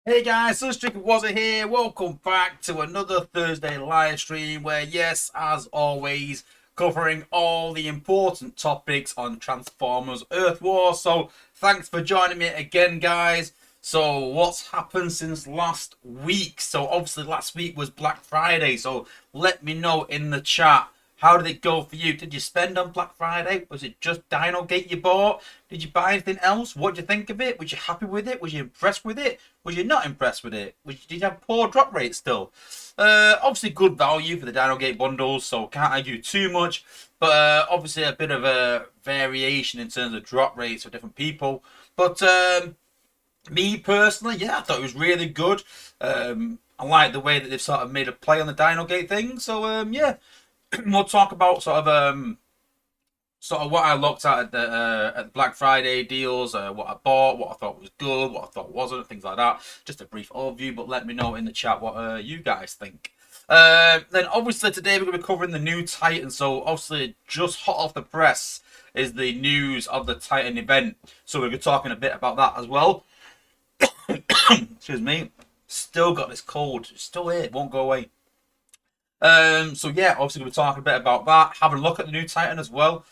Hey guys, Sunstreaker Wozza here. Welcome back to another Thursday live stream where, yes, as always, covering all the important topics on Transformers Earth War. So, thanks for joining me again, guys. So, what's happened since last week? So, obviously, last week was Black Friday. So, let me know in the chat. How did it go for you? Did you spend on Black Friday? Was it just Dino Gate you bought? Did you buy anything else? What did you think of it? Was you happy with it? Was you impressed with it? Was you not impressed with it? Did you have poor drop rates still? Obviously good value for the Dino Gate bundles, so can't argue too much. But obviously a bit of a variation in terms of drop rates for different people. But me personally, yeah, I thought it was really good. I like the way that they've sort of made a play on the Dino Gate thing. So yeah. We'll talk about sort of what I looked at the Black Friday deals, what I bought, what I thought was good, what I thought wasn't, things like that. Just a brief overview, but let me know in the chat what you guys think. Then obviously today we're going to be covering the new Titan. So obviously just hot off the press is the news of the Titan event. So we're going to be talking a bit about that as well. Excuse me. Still got this cold. It's still here. It won't go away. So yeah, obviously we're talking a bit about that. Have a look at the new Titan as well.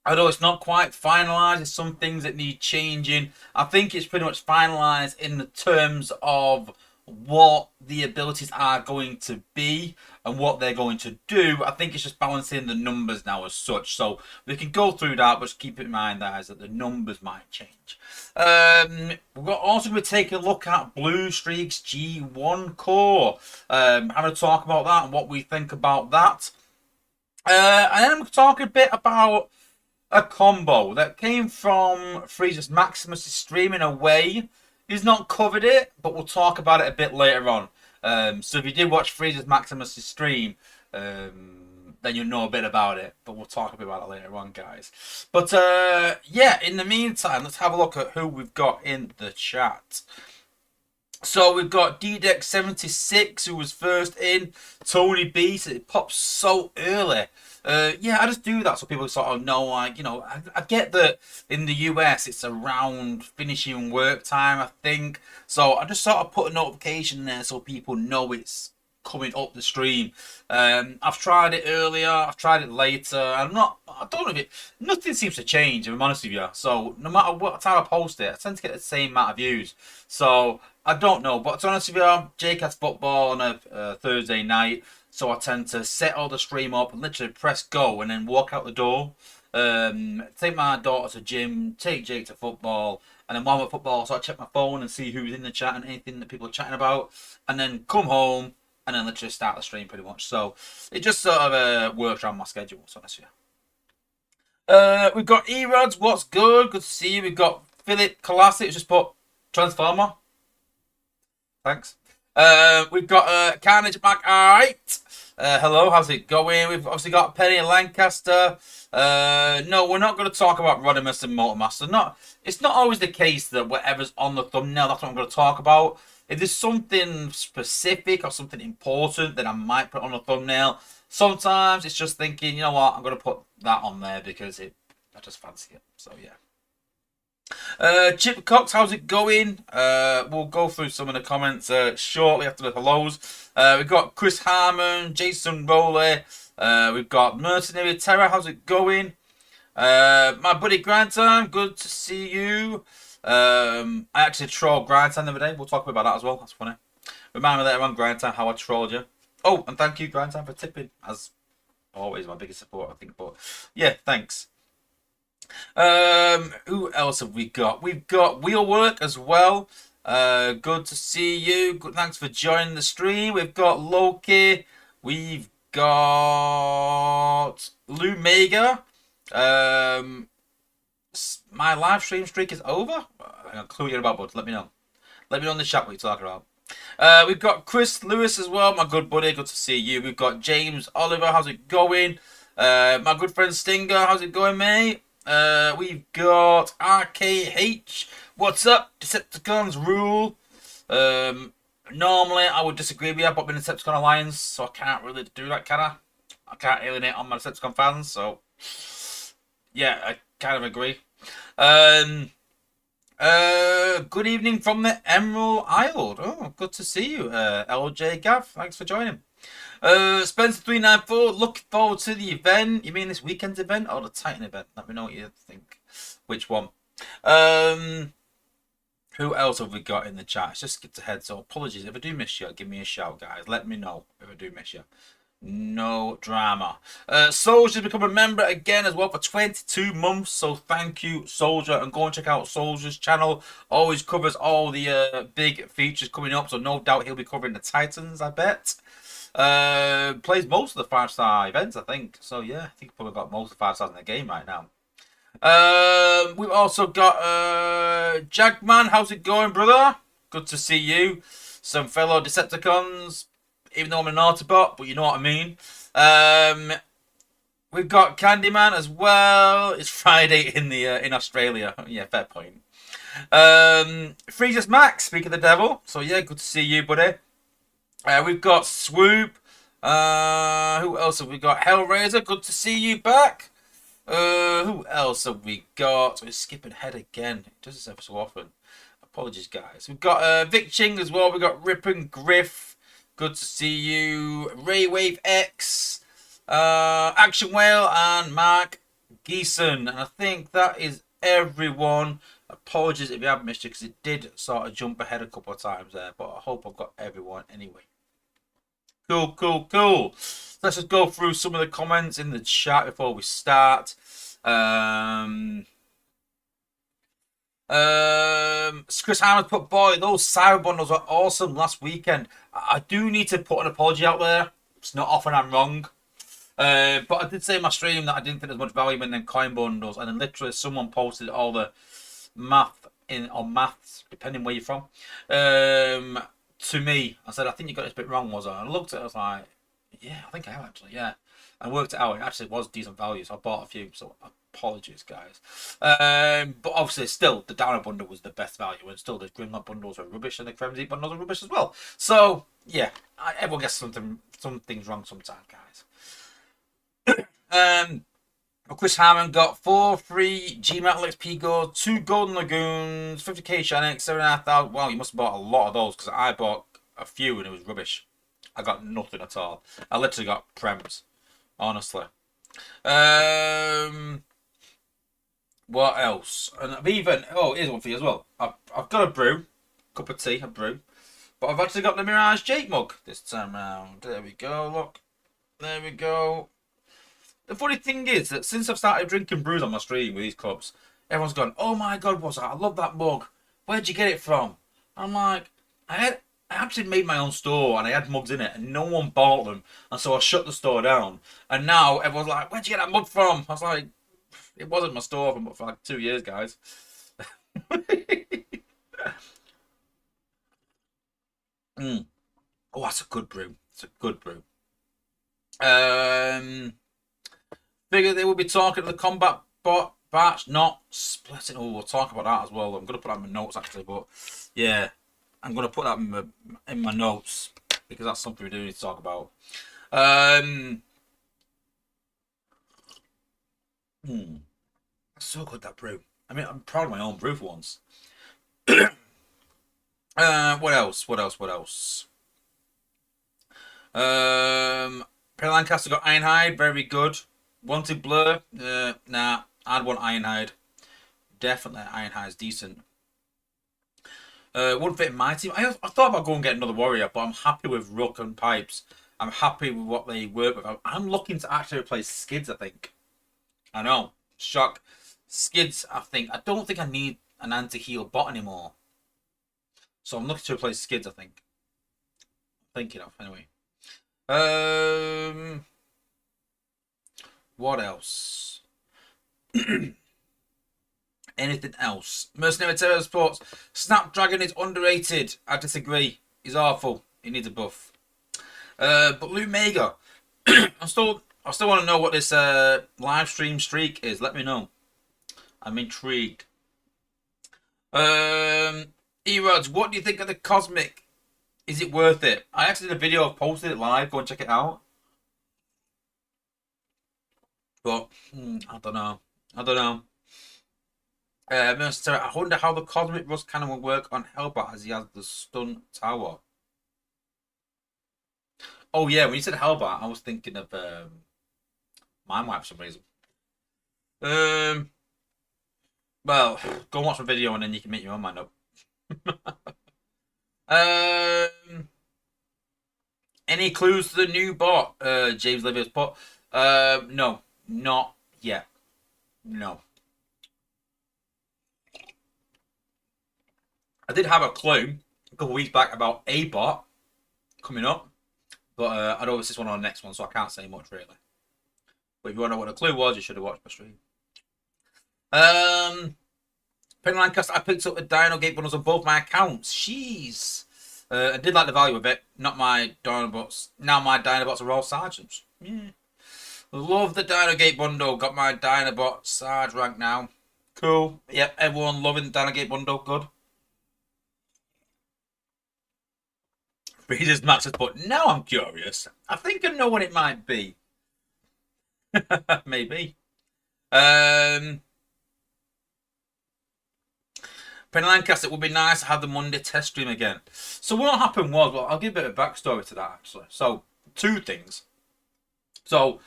I know it's not quite finalised. There's some things that need changing. I think it's pretty much finalised in the terms of what the abilities are going to be and what they're going to do. I think it's just balancing the numbers now as such. So we can go through that, but just keep in mind that the numbers might change. We're also going to take a look at Bluestreaks G1 core. Having a talk about that and what we think about that. And then I'm talking a bit about a combo that came from Freeze's Maximus' stream in a way. He's not covered it, but we'll talk about it a bit later on. So if you did watch Freeze's Maximus' stream, then you'll know a bit about it. But we'll talk a bit about it later on, guys. But yeah, in the meantime, let's have a look at who we've got in the chat. So we've got DDEX76, who was first in. Tony B said it pops so early. Yeah, I just do that so people sort of know, like, you know, I get that in the US it's around finishing work time, I think. So I just sort of put a notification there so people know it's coming up the stream. I've tried it earlier, I've tried it later. I don't know if it, nothing seems to change, if I'm honest with you. So no matter what time I post it, I tend to get the same amount of views. So I don't know, but to be honest with you, Jake has football on a Thursday night. So I tend to set all the stream up and literally press go and then walk out the door. Take my daughter to gym, take Jake to football, and then while I'm at football, so I check my phone and see who's in the chat and anything that people are chatting about, and then come home and then literally start the stream pretty much. So it just sort of works around my schedule, so honest with you. We've got E-Rods, what's good? Good to see you. We've got Philip Colasi, who's just put Transformer. Thanks. We've got Carnage back. Alright. Hello, how's it going? We've obviously got Penny and Lancaster. No, we're not going to talk about Rodimus and Motormaster. It's not always the case that whatever's on the thumbnail, that's what I'm going to talk about. If there's something specific or something important, then I might put on a thumbnail. Sometimes it's just thinking, you know what, I'm going to put that on there because I just fancy it. So yeah. Chip Cox, how's it going? We'll go through some of the comments shortly after the hellos. We've got Chris Harmon, Jason Rowley. We've got Mercenary Terror, how's it going? My buddy Grindtime, good to see you. I actually trolled Grindtime the other day. We'll talk about that as well. That's funny. Remind me later on, Grindtime, how I trolled you. Oh, and thank you, Grindtime, for tipping. As always, my biggest support, I think. But yeah, thanks. Who else have we got? We've got Wheelwork as well. Good to see you. Good, thanks for joining the stream. We've got Loki. We've got Lou Mega. My live streak is over. I got a clue what you're about, bud. Let me know. Let me know in the chat what you're talking about. We've got Chris Lewis as well, my good buddy. Good to see you. We've got James Oliver. How's it going? My good friend Stinger. How's it going, mate? We've got RKH. What's up? Decepticons rule. Normally I would disagree with you, but I'm in the Decepticon Alliance, so I can't really do that, can I? I can't alienate on my Decepticon fans, so yeah, I kind of agree. Good evening from the Emerald Isle. Oh, good to see you, LJ Gav. Thanks for joining. Spencer394, looking forward to the event. You mean this weekend's event or the Titan event? Let me know what you think. Which one? Who else have we got in the chat? It's just skipped ahead, so apologies. If I do miss you, give me a shout, guys. Let me know if I do miss you. No drama. Soldier's become a member again as well for 22 months, so thank you, Soldier, and go and check out Soldier's channel. Always covers all the big features coming up, so no doubt he'll be covering the Titans, I bet. Plays most of the 5-star events, I think. So yeah, I think he's probably got most of the 5 stars in the game right now. We've also got Jagman. How's it going, brother? Good to see you. Some fellow Decepticons, even though I'm an Autobot, but you know what I mean. We've got Candyman as well. It's Friday in Australia. Yeah, fair point. Freezus Max, speak of the devil. So yeah, good to see you, buddy. We've got Swoop. Who else have we got? Hellraiser, good to see you back. Who else have we got? We're skipping ahead again. It does this every so often. Apologies, guys. We've got Vic Ching as well. We've got Rip and Griff. Good to see you. Raywave X, Action Whale, and Mark Geeson. And I think that is everyone. Apologies if you haven't missed it, because it did sort of jump ahead a couple of times there. But I hope I've got everyone anyway. Cool, cool, cool. Let's just go through some of the comments in the chat before we start. Chris Hammond put, boy, those cyber bundles were awesome last weekend. I do need to put an apology out there. It's not often I'm wrong. But I did say in my stream that I didn't think there's much value in them coin bundles, and then literally someone posted all the maths, depending where you're from, to me. I said, I think you got this bit wrong, Wozza. And I looked at it, I was like, yeah, I think I have actually, yeah. And worked it out. It actually was decent value, so I bought a few. So apologies, guys. But obviously, still, the Downer bundle was the best value, and still the Grimlock bundles are rubbish, and the Frenzy bundles are rubbish as well. So yeah, everyone gets some things wrong sometimes, guys. Chris Hammond got 4 free G Metal XP gold, 2 Golden Lagoons, 50k Shanix, 7,500. Wow, you must have bought a lot of those, because I bought a few and it was rubbish. I got nothing at all. I literally got prems, honestly. What else? And I've even, here's one for you as well. I've got a brew, cup of tea, a brew, but I've actually got the Mirage Jake mug this time round. There we go. Look, there we go. The funny thing is that since I've started drinking brews on my stream with these cups, everyone's gone, oh my god, Wozza, I love that mug. Where'd you get it from? I'm like, I actually made my own store and I had mugs in it and no one bought them. And so I shut the store down. And now everyone's like, where'd you get that mug from? I was like, it wasn't my store for like 2 years, guys. Oh, that's a good brew. It's a good brew. Figure they will be talking to the combat bot batch, not splitting. Oh, we'll talk about that as well. I'm going to put that in my notes actually, but yeah, I'm going to put that in my notes because that's something we do need to talk about. So good, that brew. I mean, I'm proud of my own brew for once. What else? Lancaster got Ironhide, very good. Wanted Blur? Nah, I'd want Ironhide. Definitely Ironhide's decent. Wouldn't fit in my team. I thought about going and get another warrior, but I'm happy with Rook and Pipes. I'm happy with what they work with. I'm looking to actually replace Skids, I think. I know. Shock. Skids, I don't think I need an anti-heal bot anymore. So I'm looking to replace Skids, I think. Thinking of, anyway. What else? Anything else? Mercenary Terror Sports. Snapdragon is underrated. I disagree. He's awful. He needs a buff. But Lou Mega. I still want to know what this live stream streak is. Let me know. I'm intrigued. Erods, what do you think of the Cosmic? Is it worth it? I actually did a video. I've posted it live. Go and check it out. But I don't know. I wonder how the Cosmic Rust Cannon will work on Hellbat as he has the stun tower. Oh yeah, when you said Hellbat, I was thinking of Mindwipe for some reason. Well, go and watch the video and then you can make your own mind up. Any clues to the new bot? James Livio's put. No, not yet. No. I did have a clue a couple of weeks back about a bot coming up, but I know this is one on the next one, so I can't say much really. But if you want to know what the clue was, you should have watched my stream. Penny Lancaster, I picked up the Dino Gate bundles on both my accounts. Jeez. I did like the value of it. Not my Dinobots. Now my Dinobots are all Sergeants. Yeah. Love the Dino Gate bundle. Got my Dinobot Sarge rank now. Cool. Yep, everyone loving the Dino Gate bundle. Good. Readers Max has put, now I'm curious. I think I know what it might be. Maybe. Penny Lancaster, it would be nice to have the Monday test stream again. So what happened was, well, I'll give a bit of backstory to that actually. So two things. So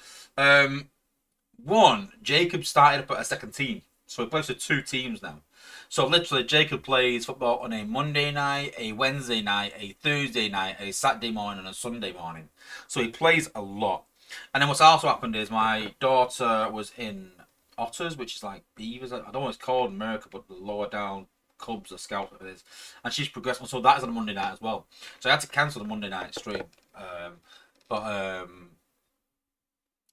one, Jacob started up at a second team. So he plays for two teams now. So literally, Jacob plays football on a Monday night, a Wednesday night, a Thursday night, a Saturday morning, and a Sunday morning. So he plays a lot. And then what's also happened is my daughter was in Otters, which is like beavers. I don't know what it's called in America, but the lower down Cubs or Scouts, whatever it is. And she's progressed. So that is on a Monday night as well. So I had to cancel the Monday night stream. But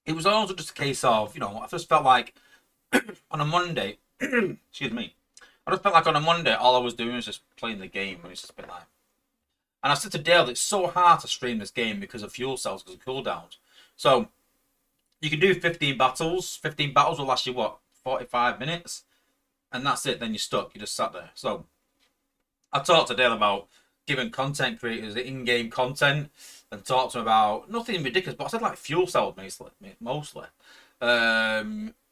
it was also just a case of, I just felt like on a Monday, excuse me, I just felt like on a Monday, all I was doing was just playing the game, and it's just a bit like. And I said to Dale, it's so hard to stream this game because of fuel cells, because of cooldowns. So you can do 15 battles. 15 battles will last you, 45 minutes? And that's it, then you're stuck. You just sat there. So I talked to Dale about giving content creators the in-game content and talked to him about nothing ridiculous, but I said like fuel cells mostly.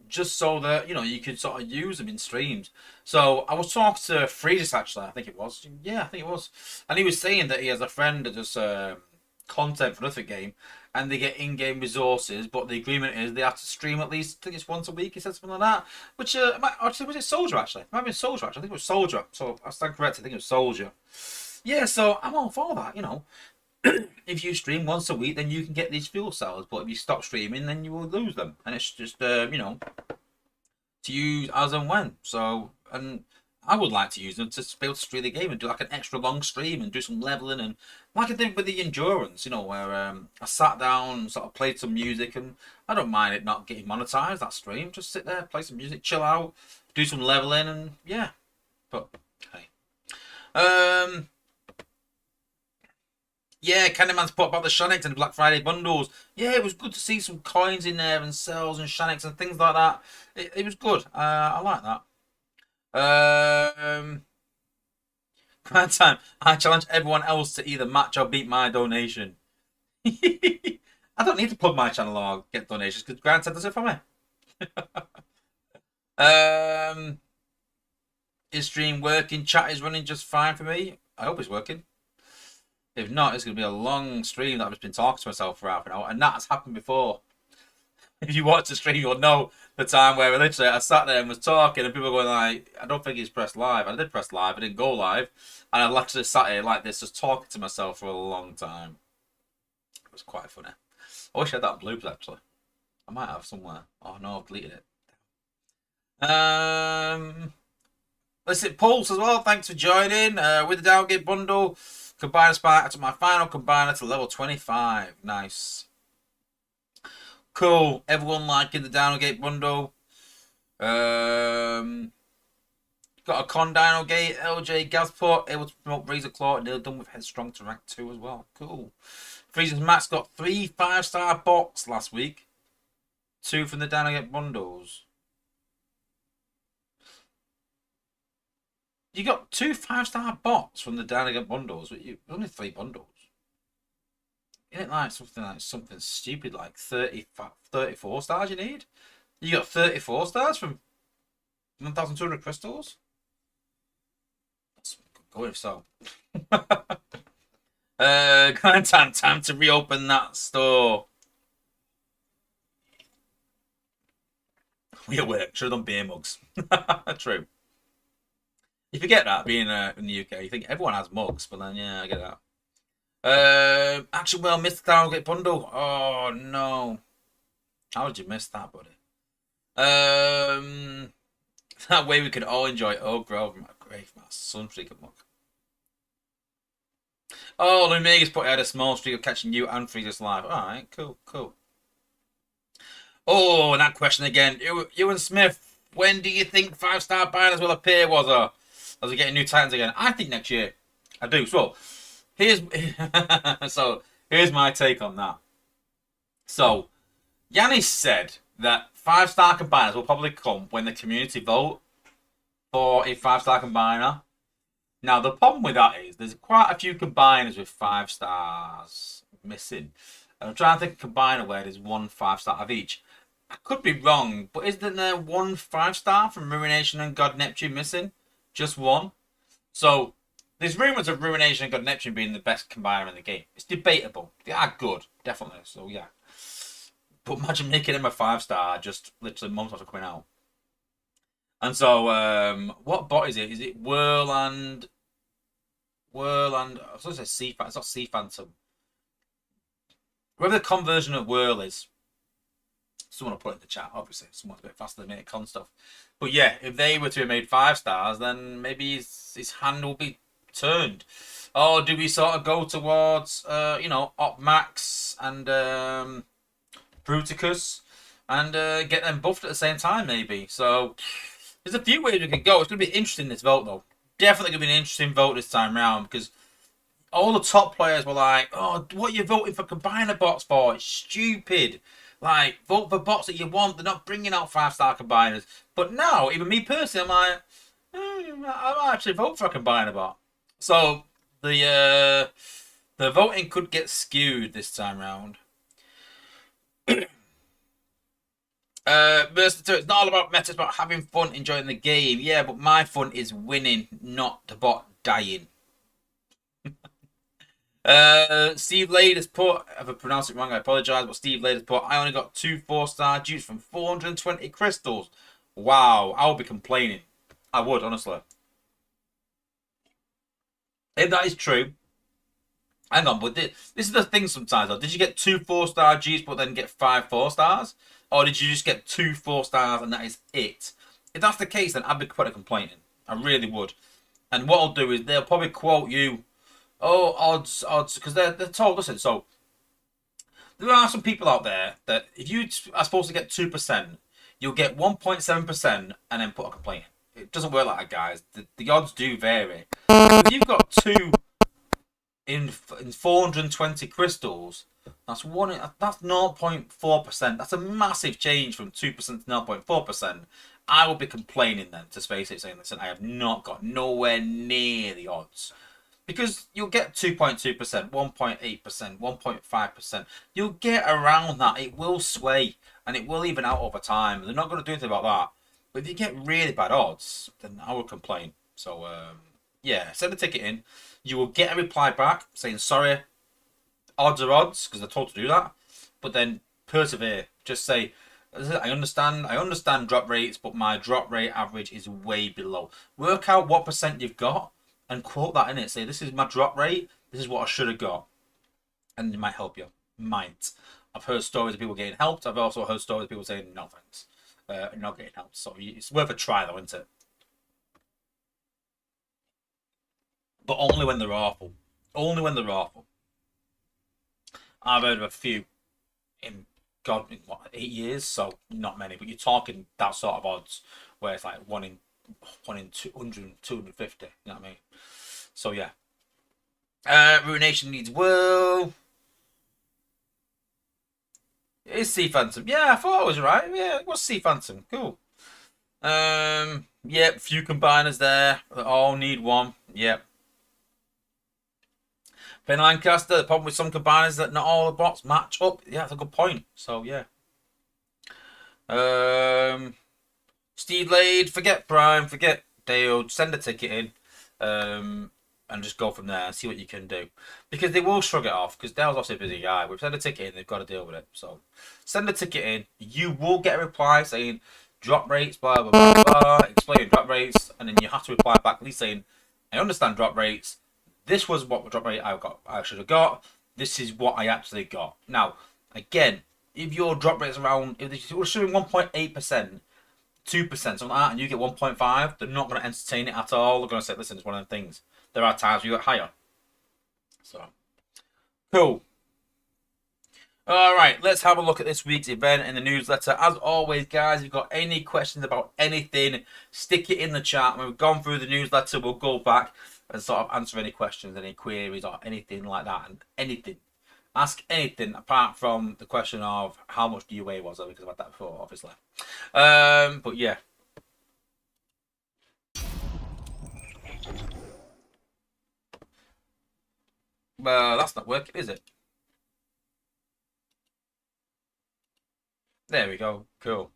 Just so that, you could sort of use them in streams. So I was talking to Freezes actually, I think it was. Yeah, I think it was. And he was saying that he has a friend that does content for another game, and they get in-game resources, but the agreement is they have to stream at least, I think it's once a week, he said something like that. Which, actually, was it Soldier actually? It might have been Soldier actually, I think it was Soldier. So I stand corrected, I think it was Soldier. Yeah, so I'm all for that, If you stream once a week, then you can get these fuel cells. But if you stop streaming, then you will lose them. And it's just, to use as and when. So, and I would like to use them to be able to stream the game and do like an extra long stream and do some leveling. And like I did with the endurance, where I sat down and sort of played some music. And I don't mind it not getting monetized, that stream. Just sit there, play some music, chill out, do some leveling, and yeah. But, hey. Yeah, Candyman's put about the Shanix and Black Friday bundles. Yeah, it was good to see some coins in there and cells and Shanix and things like that. It was good. I like that. Grand time. I challenge everyone else to either match or beat my donation. I don't need to plug my channel or get donations because Grand time does it for me. Is stream working? Chat is running just fine for me. I hope it's working. If not, it's going to be a long stream that I've just been talking to myself for half an hour. And that has happened before. If you watch the stream, you'll know the time where literally I sat there and was talking and people were going like, I don't think he's pressed live. I did press live. I didn't go live. And I literally sat here like this, just talking to myself for a long time. It was quite funny. I wish I had that on bloopers, actually. I might have somewhere. Oh, no, I've deleted it. Listen, Pulse as well. Thanks for joining. With the Downgrade bundle. Combiner Spark to my final combiner to level 25. Nice. Cool. Everyone liking the Downogate bundle. Got a Con Dino Gate, LJ Gasport, able to promote Razor Claw, and nearly done with Headstrong to rank 2 as well. Cool. Freezer's Max got 3 5-star box last week. 2 from the Downogate bundles. You got 2 5-star bots from the Downegate bundles, but only 3 bundles. Isn't it like something stupid like 34 stars you need? You got 34 stars from 1,200 crystals? That's good if so. Time to reopen that store. We at work, should have done beer mugs. True. You forget that being in the UK, you think everyone has mugs, but then yeah, I get that. Actually, well, missed the Downgrade bundle. Oh no, how did you miss that, buddy? That way we can all enjoy Oak Grove from a grave mass Sunstreaker mug. Oh, Lumega's put out a small streak of catching you and Freezes live. All right, cool. Oh, and that question again, Ewan Smith. When do you think 5-star banners will appear, Wozza? As we get new Titans again, I think next year. I do. So here's my take on that. So Yanis said that 5-star combiners will probably come when the community vote for a 5-star combiner. Now the problem with that is there's quite a few combiners with 5 stars missing. And I'm trying to think of a combiner where there's 1 5-star of each. I could be wrong, but isn't there 1 5-star from Ruination and God Neptune missing? Just 1? So there's rumours of Ruination and God Neptune being the best combiner in the game. It's debatable. They are good, definitely. So yeah. But imagine making him a 5-star just literally months after coming out. And so, what bot is it? Is it Whirl and I was going to say Sea Phantom. It's not Sea Phantom. Whatever the conversion of Whirl is, someone will put it in the chat. Obviously, someone's a bit faster than me at con stuff. But yeah, if they were to have made 5-stars, then maybe his hand will be turned. Or do we sort of go towards, Op Max and Bruticus and get them buffed at the same time, maybe? So there's a few ways we could go. It's going to be interesting, this vote, though. Definitely going to be an interesting vote this time round because all the top players were like, "Oh, what are you voting for combiner bots for? It's stupid. Like, vote for bots that you want. They're not bringing out 5-star combiners." But now, even me personally, I'm like, I might actually vote for a combiner bot. So the voting could get skewed this time round. It's not all about meta, it's about having fun, enjoying the game. Yeah, but my fun is winning, not the bot dying. Steve Lade has put, if I pronounce it wrong, I apologise, but Steve Lade has put, I only got 2 4-star dupes from 420 crystals. Wow, I would be complaining. I would, honestly. If that is true, hang on, but this is the thing sometimes, though. Did you get 2 4-star dupes but then get 5 4-stars? Or did you just get 2 4-stars and that is it? If that's the case, then I'd be quite complaining. I really would. And what I'll do is they'll probably quote you, oh, odds, because they're told, listen, so there are some people out there that if you are supposed to get 2%, you'll get 1.7% and then put a complaint. It doesn't work like that, guys. The odds do vary. If you've got 2 in 420 crystals, that's 0.4%. That's a massive change from 2% to 0.4%. I will be complaining then to Space It, saying, listen, I have not got nowhere near the odds. Because you'll get 2.2%, 1.8%, 1.5%. You'll get around that. It will sway and it will even out over time. They're not going to do anything about that. But if you get really bad odds, then I would complain. So, yeah, send a ticket in. You will get a reply back saying, sorry, odds are odds, because they're told to do that. But then persevere. Just say, I understand drop rates, but my drop rate average is way below. Work out what percent you've got and quote that in it. Say, this is my drop rate. This is what I should have got. And it might help you. Might. I've heard stories of people getting helped. I've also heard stories of people saying, no thanks. Not getting helped. So it's worth a try, though, isn't it? But only when they're awful. Only when they're awful. I've heard of a few in, God, in what, 8 years? So not many. But you're talking that sort of odds where it's like 1 in 200, 250. You know what I mean? So yeah. Ruination needs Will. It is Sea Phantom. Yeah, I thought I was right. Yeah, it was Sea Phantom. Cool. Yep, few combiners there. They all need one. Yep. Ben Lancaster, the problem with some combiners that not all the bots match up. Yeah, that's a good point. So yeah. Steve Lade, forget Prime, forget Dale, send a ticket in. And just go from there and see what you can do. Because they will shrug it off, because Dale's obviously a busy guy. We've sent a ticket in, they've got to deal with it. So send a ticket in. You will get a reply saying drop rates, blah, blah, blah, blah, explain drop rates, and then you have to reply back at least saying, I understand drop rates. This was what drop rate I should have got. This is what I actually got. Now, again, if your drop rate is around, if you're showing 1.8%, 2%, something like that, and you get 1.5, they're not going to entertain it at all. They're going to say, listen, it's one of them things. There are times you get higher. So, cool. All right, let's have a look at this week's event in the newsletter. As always, guys, if you've got any questions about anything, stick it in the chat. When we've gone through the newsletter, we'll go back and sort of answer any questions, any queries, or anything like that. And anything. Ask anything apart from the question of how much do you weigh, Wozza, because I've had that before, obviously. But yeah. Well, that's not working, is it? There we go. Cool.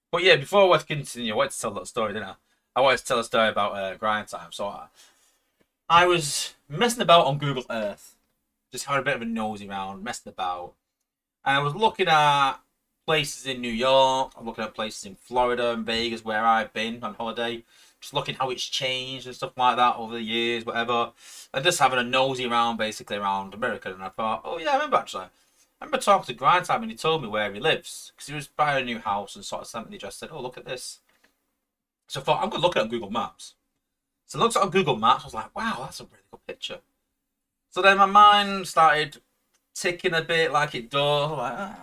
But yeah, before we continue, I wanted to tell that story, didn't I? I wanted to tell a story about grind time. So I was messing about on Google Earth, just having a bit of a nosy around, messing about, and I was looking at places in New York. I'm looking at places in Florida and Vegas where I've been on holiday. Just looking how it's changed and stuff like that over the years, whatever. And just having a nosy around, basically around America. And I thought, oh yeah, I remember actually. I remember talking to Grind Time and he told me where he lives because he was buying a new house and sort of sent me the address. Said, "Oh, look at this." So I thought I'm gonna look at it on Google Maps. So I looked at it on Google Maps. I was like, "Wow, that's a really good picture." So then my mind started ticking a bit like it does. Like, I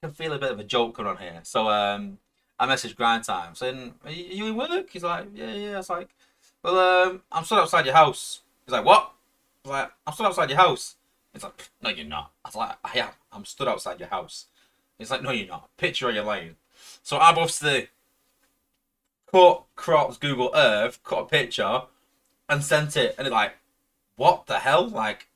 can feel a bit of a joke going on here. So I messaged Grind Time saying, are you in work? He's like, yeah. I was like, well, I'm stood outside your house. He's like, what? I was like, I'm stood outside your house. He's like, no, you're not. I was like, I am. I'm stood outside your house. He's like, no, you're not. Picture of your lane. So I've obviously cropped Google Earth, cut a picture, and sent it. And it's like, what the hell? Like,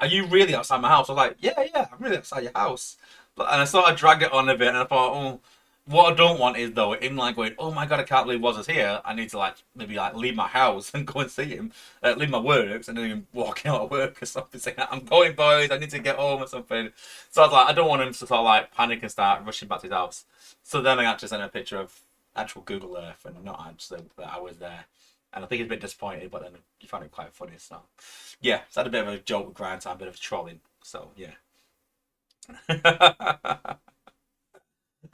are you really outside my house? I was like, yeah, I'm really outside your house. And I sort of dragged it on a bit, and I thought, oh, what I don't want is though him like going, oh my god, I can't believe Wozza's here. I need to like maybe like leave my house and go and see him, leave my works, and then him walking out of work or something, saying, I'm going, boys, I need to get home or something. So I was like, I don't want him to sort of like panic and start rushing back to his house. So then I actually sent a picture of actual Google Earth and not actually that I was there. And I think he's a bit disappointed, but then he found it quite funny. So yeah, so I had a bit of a joke with Grind Time, a bit of trolling. So yeah.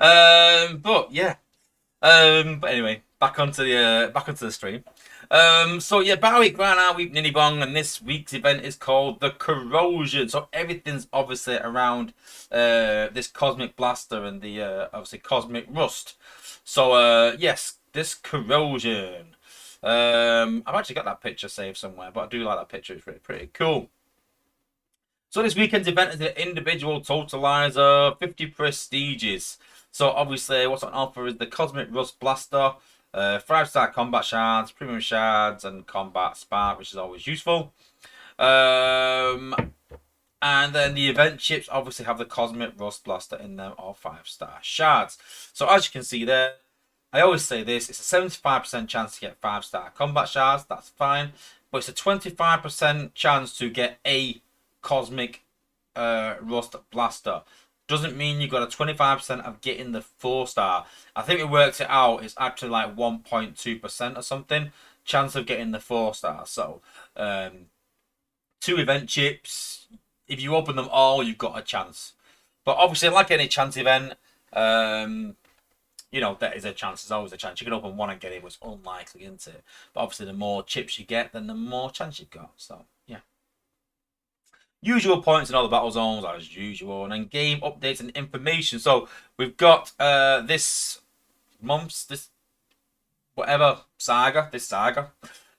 But yeah. But anyway, back onto the stream. So yeah, Barry Grand Our Week Ninny Bong, and this week's event is called the Corrosion. So everything's obviously around this Cosmic Blaster and the obviously Cosmic Rust. So yes, this Corrosion. I've actually got that picture saved somewhere, but I do like that picture. It's pretty cool. So this weekend's event is an individual totalizer, 50 prestiges. So obviously what's on offer is the Cosmic Rust Blaster, 5-star combat shards, premium shards, and combat spark, which is always useful. And then the event chips obviously have the Cosmic Rust Blaster in them, or 5-star shards. So as you can see there, I always say this, it's a 75% chance to get 5-star combat shards, that's fine. But it's a 25% chance to get a Cosmic Rust Blaster. Doesn't mean you got a 25% of getting the 4-star. I think it works it out. It's actually like 1.2% or something chance of getting the 4-star. So 2 event chips. If you open them all, you've got a chance. But obviously, like any chance event, you know, there is a chance. There's always a chance. You can open one and get it, but it's unlikely, isn't it? But obviously, the more chips you get, then the more chance you've got. So yeah. Usual points in all the battle zones as usual, and then game updates and information. So we've got this saga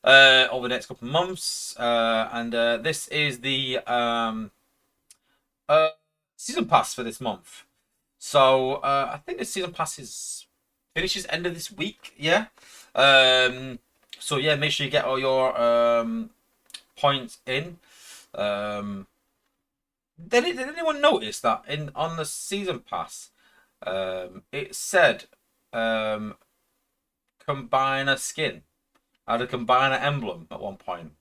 over the next couple of months, and this is the season pass for this month. So I think the season pass finishes end of this week. Yeah. So yeah, make sure you get all your points in. Did anyone notice that on the season pass, it said combiner skin, had a combiner emblem at one point.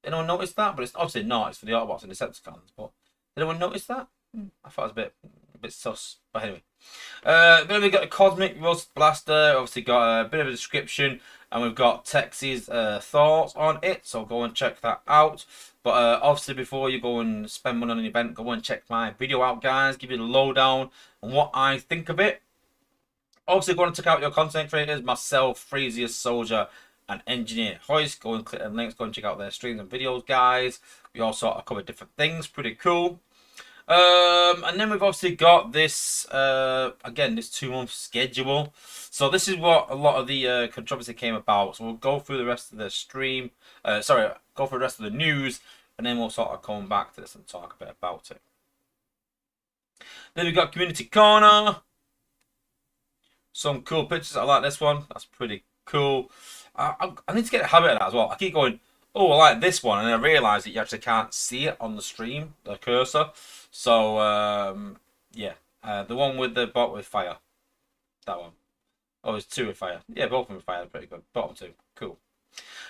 Did anyone notice that? But it's obviously not. It's for the Autobots and Decepticons. But did anyone notice that? I thought it was a bit sus. But anyway, then we got a Cosmic Rust Blaster. Obviously got a bit of a description, and we've got Tex's thoughts on it. So go and check that out. But obviously, before you go and spend money on an event, go and check my video out, guys. Give you the lowdown on what I think of it. Obviously, go and check out your content creators, myself, Freezier, Soldier, and Engineer Hoist. Go and click the links. Go and check out their streams and videos, guys. We all sort of cover different things. Pretty cool. And then we've obviously got this, again, this 2-month schedule. So this is what a lot of the controversy came about. So we'll go through the rest of the stream. Go through the rest of the news. And then we'll sort of come back to this and talk a bit about it. Then we've got Community Corner. Some cool pictures. I like this one. That's pretty cool. I need to get a habit of that as well. I keep going, oh, I like this one. And then I realise that you actually can't see it on the stream, the cursor. So, yeah. The one with the bot with fire. That one. Oh, there's 2 with fire. Yeah, both of them with fire. Pretty good. Bottom 2. Cool.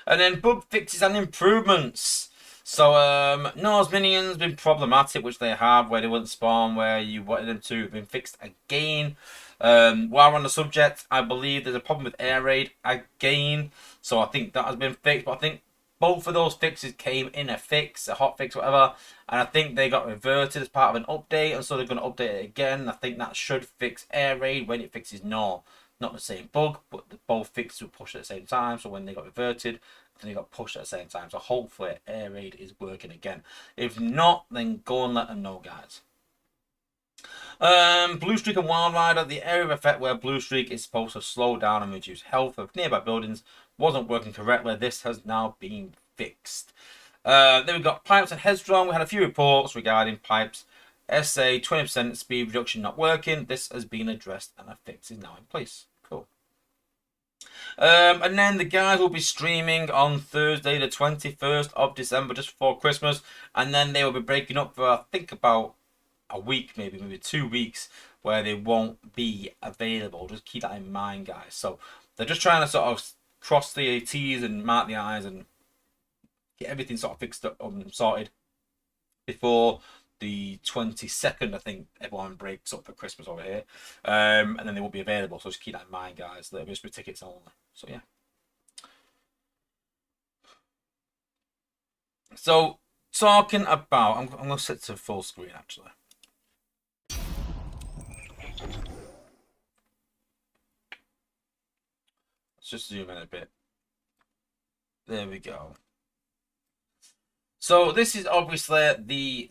And then bug fixes and improvements. So, Nose minions been problematic, which they have, where they wouldn't spawn where you wanted them to. Been fixed again. While we're on the subject, I believe there's a problem with air raid again. So I think that has been fixed. But I think both of those fixes came in a fix, a hot fix, whatever. And I think they got reverted as part of an update. And so they're going to update it again. I think that should fix air raid when it fixes no. Not the same bug, but both fixes were pushed at the same time. So when they got reverted, then they got pushed at the same time. So hopefully air raid is working again. If not, then go and let them know, guys. Bluestreak and Wild Rider, the area of effect where Bluestreak is supposed to slow down and reduce health of nearby buildings wasn't working correctly. This has now been fixed. Then we've got pipes and headstrong. We had a few reports regarding pipes. SA 20% speed reduction not working. This has been addressed and a fix is now in place. Cool. And then the guys will be streaming on Thursday the 21st of December, just before Christmas. And then they will be breaking up for, I think, about a week, maybe 2 weeks, where they won't be available. Just keep that in mind, guys. So they're just trying to sort of cross the T's and mark the I's and get everything sort of fixed up and sorted before the 22nd. I think everyone breaks up for Christmas over here, and then they won't be available. So just keep that in mind, guys. They'll just be tickets only. So yeah. So talking about, I'm going to set to full screen actually. Let's just zoom in a bit. There we go. So this is obviously the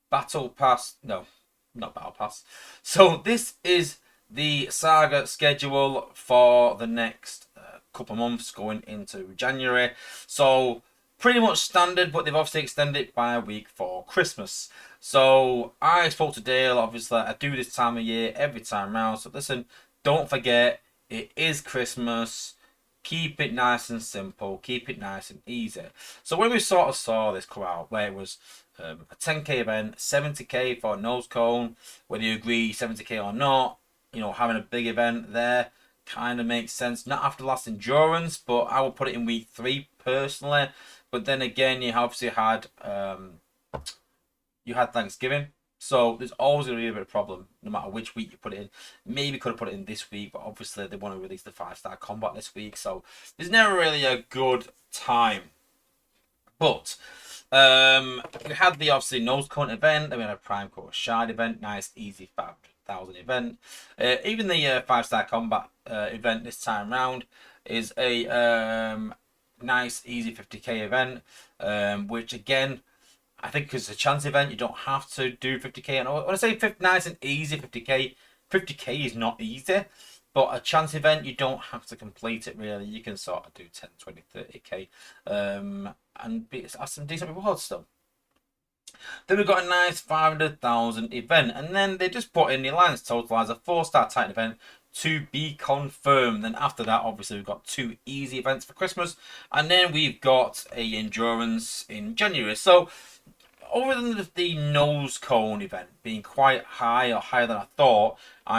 battle pass. No, not battle pass. So this is the saga schedule for the next couple months going into January. So pretty much standard, but they've obviously extended it by a week for Christmas. So I spoke to Dale. Obviously, I do this time of year every time around. So listen, don't forget, it is Christmas. Keep it nice and simple. Keep it nice and easy. So when we sort of saw this come out, where it was a 10k event, 70k for a nose cone, whether you agree 70k or not, you know, having a big event there kind of makes sense. Not after last endurance, but I would put it in week 3 personally. But then again, you obviously had Thanksgiving. So there's always going to be a bit of a problem, no matter which week you put it in. Maybe could have put it in this week, but obviously they want to release the 5-star combat this week. So there's never really a good time. But we had the, obviously, nose cone event. Then we had a prime course shard event. Nice, easy 5,000 event. Even the 5-star combat event this time round is a nice, easy 50k event, which again, I think because it's a chance event, you don't have to do 50k. And when I say nice and easy 50k, 50k is not easy, but a chance event, you don't have to complete it really. You can sort of do 10, 20, 30k and have some decent rewards still. Then we've got a nice 500,000 event, and then they just put in the Alliance Totalizer 4-star Titan event to be confirmed. Then after that, obviously, we've got 2 easy events for Christmas, and then we've got a endurance in January. So other than the nose cone event being quite high, or higher than I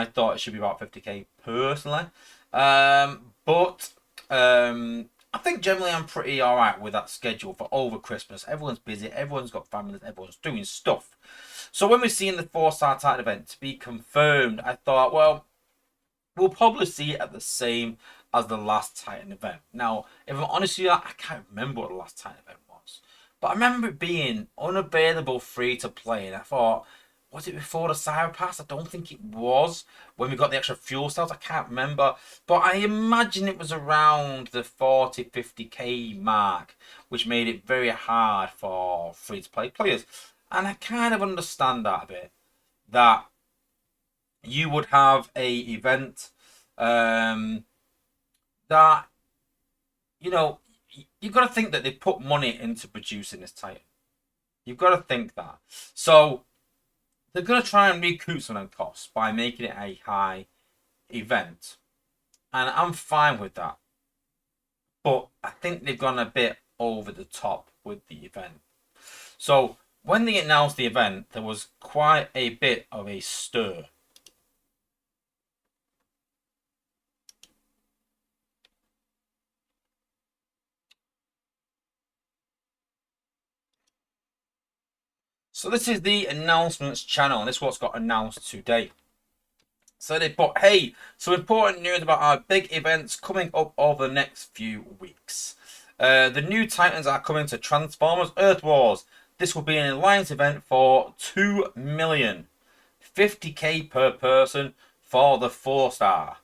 thought it should be about 50k personally. But I think generally I'm pretty alright with that schedule for over Christmas. Everyone's busy, everyone's got families, everyone's doing stuff. So when we're seeing the 4-star Titan event to be confirmed, I thought, well, we'll probably see it at the same as the last Titan event. Now, if I'm honest with you, I can't remember what the last Titan event was. But I remember it being unavailable free to play, and I thought, was it before the Cyber Pass? I don't think it was. When we got the extra fuel cells, I can't remember. But I imagine it was around the 40, 50k mark, which made it very hard for free-to-play players. And I kind of understand that a bit. That you would have a event that, you know, you've got to think that they put money into producing this Titan. You've got to think that. So they're going to try and recoup some of the costs by making it a high event. And I'm fine with that. But I think they've gone a bit over the top with the event. So when they announced the event, there was quite a bit of a stir. So this is the announcements channel, and this is what's got announced today. So they put, hey, some important news about our big events coming up over the next few weeks. The new Titans are coming to Transformers Earth Wars. This will be an alliance event for 2 million, 50k per person for the 4-star.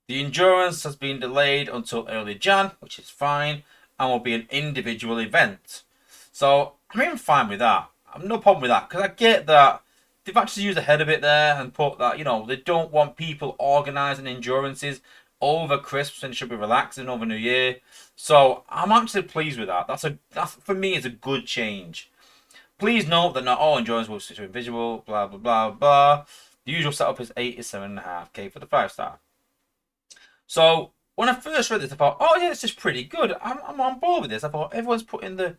The endurance has been delayed until early Jan, which is fine, and will be an individual event. So I'm even fine with that. I've no problem with that, because I get that they've actually used the head of it there and put that, they don't want people organising endurances over Christmas and should be relaxing over New Year. So I'm actually pleased with that. That's for me is a good change. Please note that not all endurance will switch to invisible, blah blah blah blah. The usual setup is 87.5k for the 5-star. So when I first read this, I thought, oh yeah, this is pretty good. I'm on board with this. I thought everyone's putting the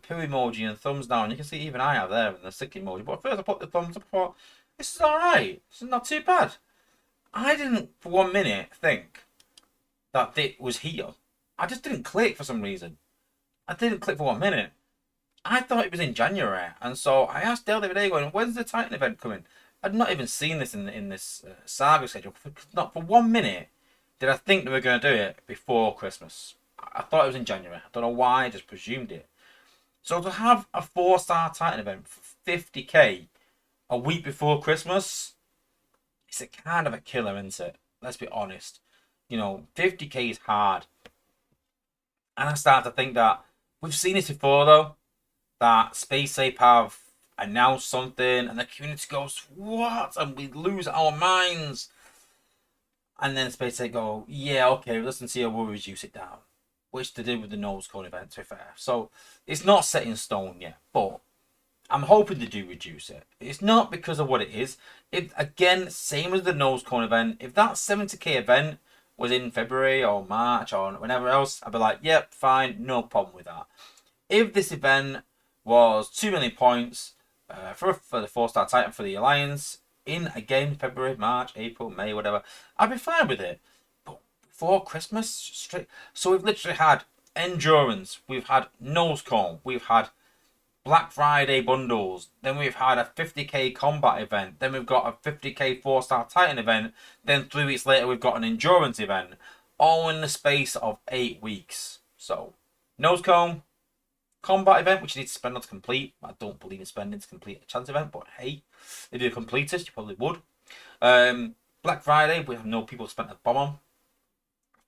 poo emoji and thumbs down. You can see even I have there and the sick emoji. But at first I put the thumbs up. I thought, this is alright. This is not too bad. I didn't for 1 minute think that it was here. I just didn't click for some reason. I didn't click for 1 minute. I thought it was in January. And so I asked Dale the other day, going, when's the Titan event coming? I'd not even seen this in this saga schedule. Not for 1 minute did I think they were going to do it before Christmas. I thought it was in January. I don't know why, I just presumed it. So to have a 4-star Titan event for 50k a week before Christmas, it's a kind of a killer, isn't it? Let's be honest. 50k is hard. And I start to think that we've seen this before, though, that Space Ape have announced something and the community goes, what? And we lose our minds. And then Space Ape go, yeah, okay, listen to you, we'll reduce it down. Which they did with the nose cone event, to be fair. So it's not set in stone yet, but I'm hoping they do reduce it. It's not because of what it is. Again, same as the nose cone event. If that 70k event was in February or March or whenever else, I'd be like, yep, fine, no problem with that. If this event was 2 million points for the 4-star Titan for the Alliance in again February, March, April, May, whatever, I'd be fine with it. For Christmas straight. So we've literally had endurance, we've had nose cone, we've had Black Friday bundles, then we've had a 50k combat event, then we've got a 50k 4-star Titan event, then 3 weeks later we've got an endurance event, all in the space of 8 weeks. So nose cone, combat event, which you need to spend on to complete. I don't believe in spending to complete a chance event, but hey, if you're a completist, you probably would. Black Friday, we have no people spent a bomb on.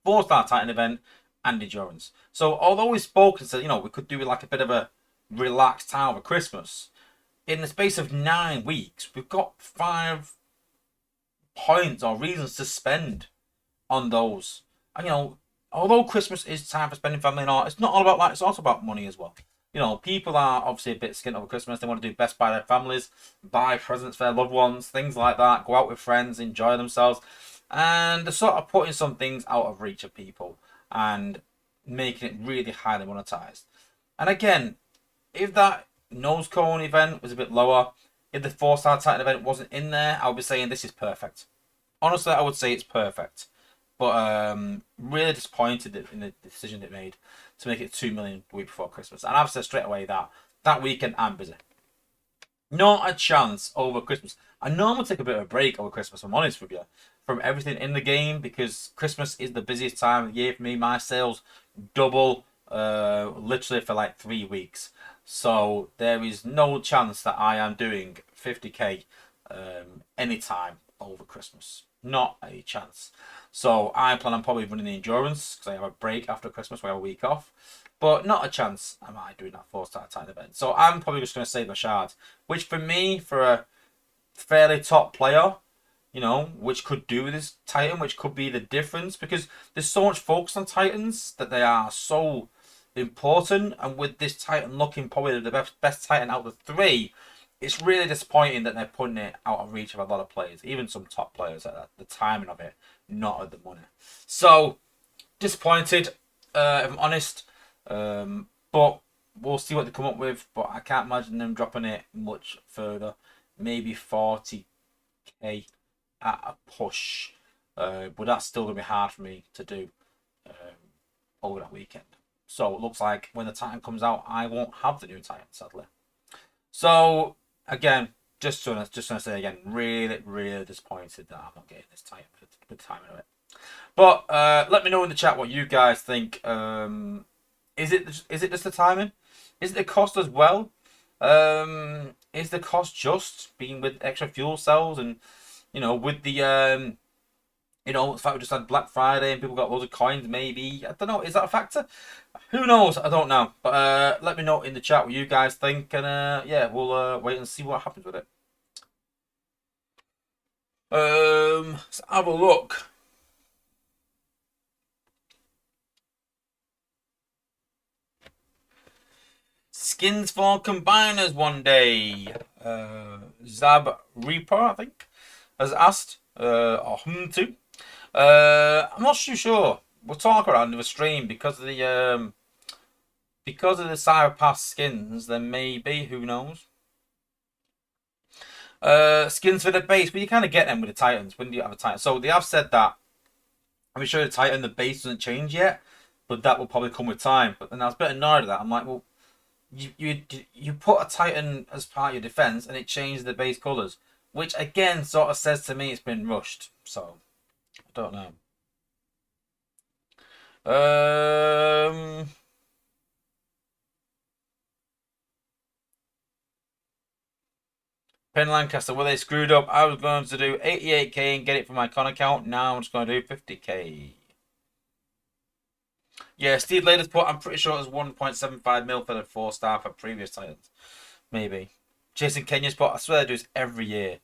4-star Titan event and endurance. So although we spoke and said, we could do like a bit of a relaxed time over Christmas, in the space of 9 weeks, we've got 5 points or reasons to spend on those. And although Christmas is time for spending family and all, it's not all about that, it's also about money as well. People are obviously a bit skint over Christmas. They want to do best by their families, buy presents for their loved ones, things like that, go out with friends, enjoy themselves. And they're sort of putting some things out of reach of people and making it really highly monetized. And again, if that nose cone event was a bit lower, if the 4-star Titan event wasn't in there, I would be saying this is perfect. Honestly, I would say it's perfect. But really disappointed in the decision they made to make it 2 million the week before Christmas. And I've said straight away that weekend I'm busy. Not a chance over Christmas. I normally take a bit of a break over Christmas, I'm honest with you, from everything in the game, because Christmas is the busiest time of the year for me. My sales double literally for like 3 weeks. So there is no chance that I am doing 50k anytime over Christmas. Not a chance. So I plan on probably running the endurance because I have a break after Christmas. We have a week off. But not a chance am I doing that 4-star Titan event. So I'm probably just going to save my shards. Which for me, for a fairly top player, which could do with this Titan, which could be the difference. Because there's so much focus on Titans that they are so important. And with this Titan looking probably the best Titan out of the 3, it's really disappointing that they're putting it out of reach of a lot of players. Even some top players at the timing of it, not at the money. So, disappointed, if I'm honest. But we'll see what they come up with. But I can't imagine them dropping it much further. Maybe 40k at a push. But that's still going to be hard for me to do over that weekend. So it looks like when the Titan comes out, I won't have the new Titan, sadly. So again, just gonna say again, really disappointed that I'm not getting this Titan for the timing of it. But let me know in the chat what you guys think. Is it just the timing? Is it the cost as well? Is the cost just being with extra fuel cells and with the the fact we just had Black Friday and people got loads of coins? Maybe, I don't know. Is that a factor? Who knows? I don't know. But let me know in the chat what you guys think, and yeah, we'll wait and see what happens with it. Let's have a look. Skins for combiners one day. Zab Reaper, I think, has asked. Or to. I'm not too sure. We'll talk around the stream because of the Cyber Pass skins. Then maybe, who knows? Skins for the base, but you kind of get them with the Titans. When do you have a Titan? So they have said that. I'm sure the Titan, the base doesn't change yet, but that will probably come with time. But then I was a bit annoyed at that. I'm like, well, you put a Titan as part of your defense, and it changed the base colors, which again sort of says to me it's been rushed. So I don't know. Penn Lancaster, well, they screwed up. I was going to do 88k and get it from my con account. Now I'm just going to do 50k. Yeah, Steve Lader's put, I'm pretty sure it was 1.75 mil for the 4-star for previous Titans. Maybe. Jason Kenya's put, I swear they do this every year.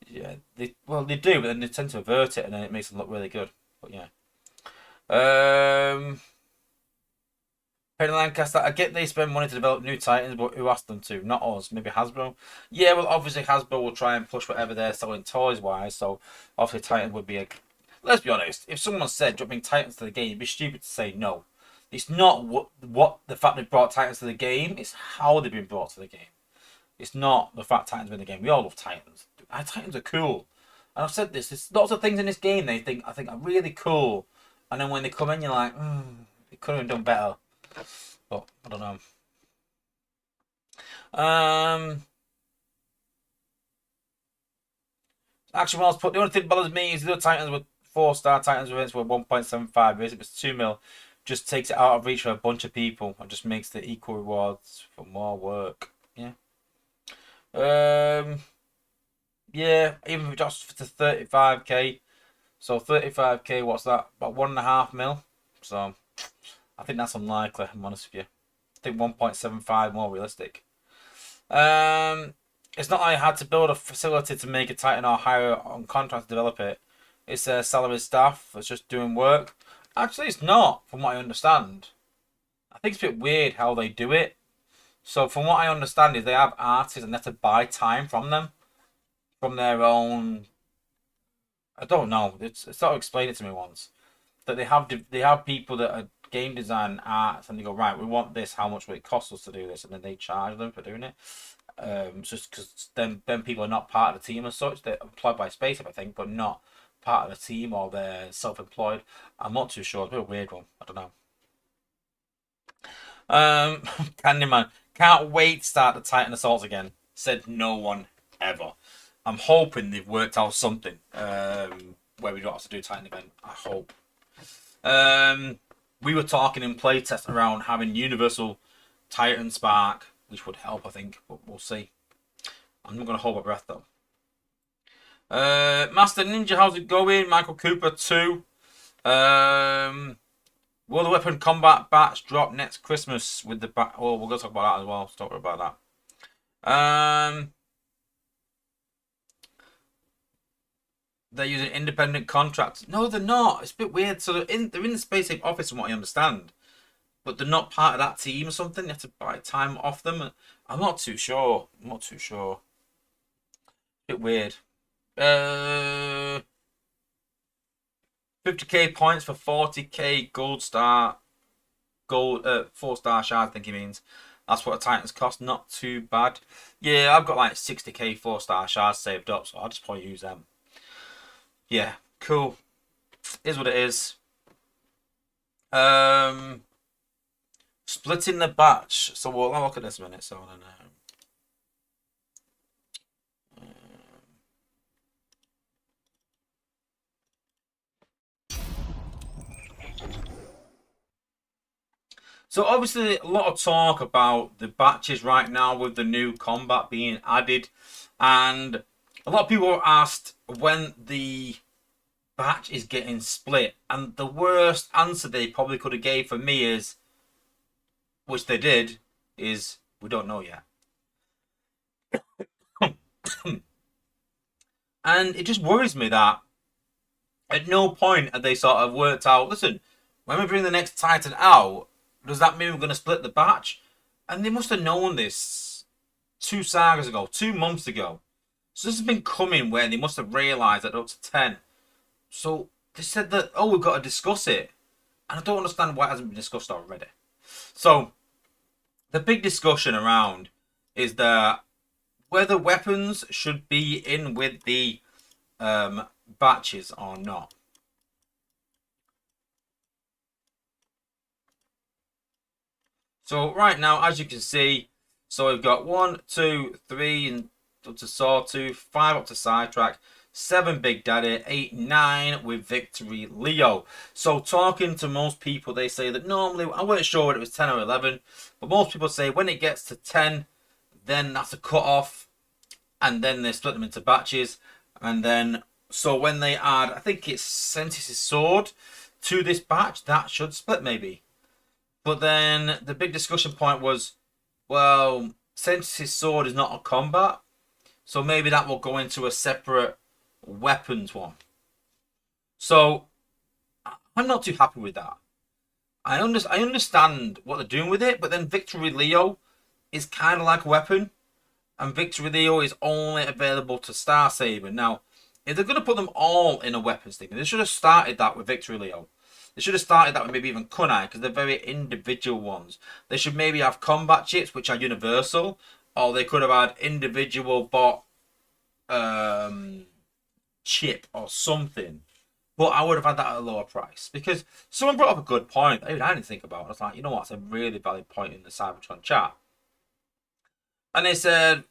Yeah, they do, but then they tend to avert it and then it makes them look really good. But yeah. Penny Lancaster, I get they spend money to develop new Titans, but who asked them to? Not us. Maybe Hasbro. Yeah, well, obviously Hasbro will try and push whatever they're selling toys-wise, so obviously Titan would be a... Let's be honest, if someone said dropping Titans to the game, it'd be stupid to say no. It's not what the fact they brought Titans to the game, it's how they've been brought to the game. It's not the fact Titans are in the game. We all love Titans. Our Titans are cool. And I've said this, there's lots of things in this game I think are really cool. And then when they come in, you're like, it could have been done better. But I don't know. Actually, when I was put, the only thing that bothers me is the other Titans with 4-star Titans events were 1.75. If it's 2 mil, just takes it out of reach for a bunch of people and just makes the equal rewards for more work. Yeah. Yeah, even if it drops to 35k. So 35k, what's that? About 1.5 mil. So I think that's unlikely, I'm honest with you. I think 1.75 more realistic. It's not like I had to build a facility to make a Titan or hire on contract to develop it. It's a salaried staff that's just doing work. Actually, it's not, from what I understand. I think it's a bit weird how they do it. So from what I understand is they have artists and they have to buy time from them. From their own... I don't know. It's sort of explained it to me once. That they have people that are game design arts and they go, right, we want this, how much will it cost us to do this? And then they charge them for doing it. Just because then people are not part of the team as such. They're employed by Space, I think, but not part of the team, or they're self-employed. I'm not too sure. It's a bit of a weird one. I don't know. Candyman, can't wait to start the Titan Assaults again. Said no one ever. I'm hoping they've worked out something where we don't have to do Titan event. I hope. We were talking in playtest around having Universal Titan Spark, which would help, I think, but we'll see. I'm not going to hold my breath, though. Master Ninja, how's it going? Michael Cooper 2. Will the Weapon Combat Batch drop next Christmas with the back? Oh, we're going to talk about that as well. Let's talk about that. They're using independent contractors. No, they're not. It's a bit weird. So they're in the Space Ape office, from what I understand, but they're not part of that team or something. You have to buy time off them. I'm not too sure. Bit weird. 50k points for 40k gold star, 4-star shards. I think he means. That's what a Titans cost. Not too bad. Yeah, I've got like 60k 4-star shards saved up, so I'll just probably use them. Yeah, cool. Is what it is. Splitting the batch. So we'll have a look at this a minute. So I don't know. So obviously a lot of talk about the batches right now with the new combat being added, and a lot of people are asked when the batch is getting split, and the worst answer they probably could have gave for me is, which they did, is we don't know yet. And it just worries me that at no point have they sort of worked out, listen, when we bring the next Titan out, does that mean we're going to split the batch? And they must have known this 2 sagas ago, 2 months ago. So this has been coming where they must have realised that up to 10. So they said that, oh, we've got to discuss it. And I don't understand why it hasn't been discussed already. So the big discussion around is that whether weapons should be in with the batches or not. So right now, as you can see, so we've got 1, 2, 3, and up to Sawtooth, 5 up to Sidetrack, 7 Big Daddy, 8, 9 with Victory Leo. So talking to most people, they say that normally, I weren't sure whether it was 10 or 11, but most people say when it gets to 10, then that's a cut off, and then they split them into batches, and then, so when they add, I think it's Sentis' sword to this batch, that should split maybe. But then the big discussion point was, well, since his sword is not a combat, so maybe that will go into a separate weapons one. So I'm not too happy with that. I understand what they're doing with it, but then Victory Leo is kind of like a weapon, and Victory Leo is only available to Star Saber. Now, if they're going to put them all in a weapons thing, they should have started that with Victory Leo. They should have started that with maybe even Kunai, because they're very individual ones. They should maybe have combat chips, which are universal, or they could have had individual bot chip or something. But I would have had that at a lower price, because someone brought up a good point that even I didn't think about. I was like, you know what, it's a really valid point in the Cybertron chat. And they said,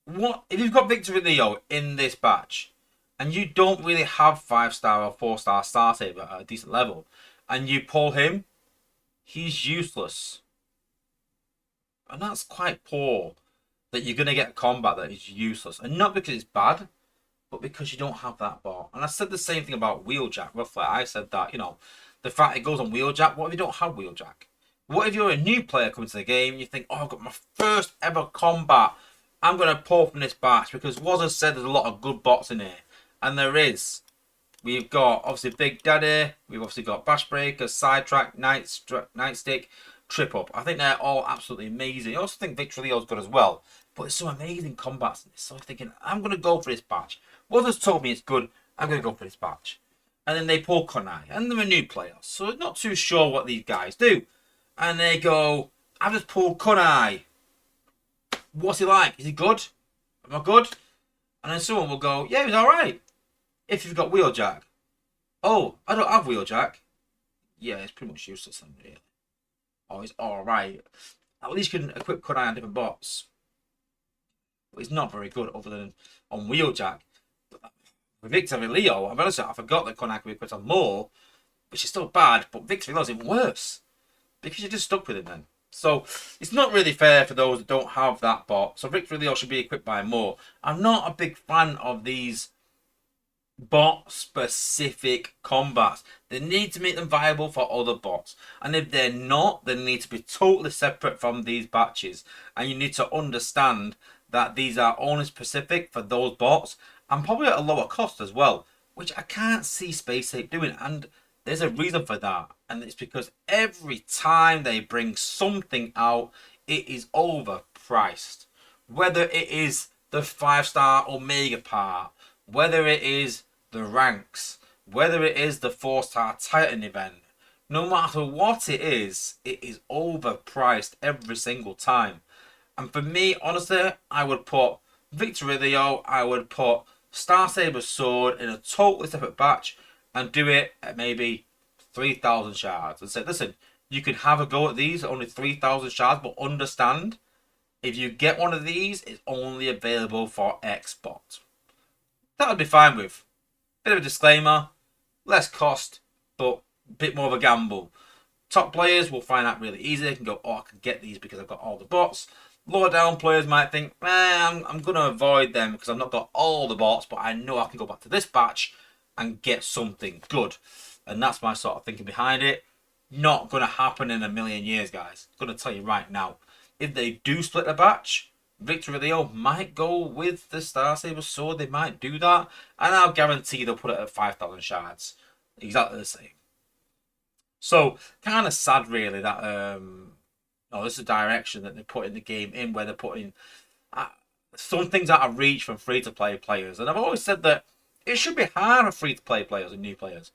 what if you've got Victory Leo in this batch, and you don't really have 5-star or 4-star Star Saber at a decent level, and you pull him, he's useless. And that's quite poor, that you're going to get a combat that is useless. And not because it's bad, but because you don't have that bot. And I said the same thing about Wheeljack, roughly. I said that, you know, the fact it goes on Wheeljack, what if you don't have Wheeljack? What if you're a new player coming to the game and you think, oh, I've got my first ever combat, I'm going to pull from this batch, because Wozza said there's a lot of good bots in here. And there is. We've got, obviously, Big Daddy. We've obviously got Bash Breaker, Sidetrack, Nightstick, Trip Up. I think they're all absolutely amazing. I also think Victory Leo's good as well. But there's some amazing combats in this. So I'm thinking, I'm going to go for this batch. Wozza's told me it's good. I'm going to go for this batch. And then they pull Kunai. And they're a new player. So I'm not too sure what these guys do. And they go, I've just pulled Kunai. What's he like? Is he good? Am I good? And then someone will go, yeah, he's alright. If you've got Wheeljack. Oh, I don't have Wheeljack. Yeah, it's pretty much useless then, really. Oh, he's alright. At least you can equip Kunai on different bots. But he's not very good other than on Wheeljack. With Victory Leo, I'm honest, I forgot that Kunai can be equipped on more, which is still bad, but Victory Leo's even worse. Because you're just stuck with him then. So it's not really fair for those that don't have that bot. So Victory Leo should be equipped by more. I'm not a big fan of these bot specific combats. They need to make them viable for other bots. And if they're not, they need to be totally separate from these batches. And you need to understand that these are only specific for those bots, and probably at a lower cost as well, which I can't see Space Ape doing. And there's a reason for that, and it's because every time they bring something out, it is overpriced. Whether it is the 5-star Omega part, whether it is the ranks, whether it is the 4-star Titan event, no matter what it is overpriced every single time. And for me, honestly, I would put Victory Leo, I would put Star Saber Sword in a totally separate batch, and do it at maybe 3,000 shards. And say, listen, you can have a go at these at only 3,000 shards, but understand, if you get one of these, it's only available for X bot. That would be fine with. Bit of a disclaimer, less cost, but a bit more of a gamble. Top players will find that really easy. They can go, oh, I can get these because I've got all the bots. Lower down players might think, I'm going to avoid them because I've not got all the bots, but I know I can go back to this batch and get something good. And that's my sort of thinking behind it. Not going to happen in a million years, guys. I'm going to tell you right now. If they do split the batch, Victory Leo might go with the Star Saber sword. They might do that. And I'll guarantee they'll put it at 5,000 shards. Exactly the same. So, kind of sad, really, that this is the direction that they're putting the game in, where they're putting some things out of reach from free-to-play players. And I've always said that it should be hard for free-to-play players and new players.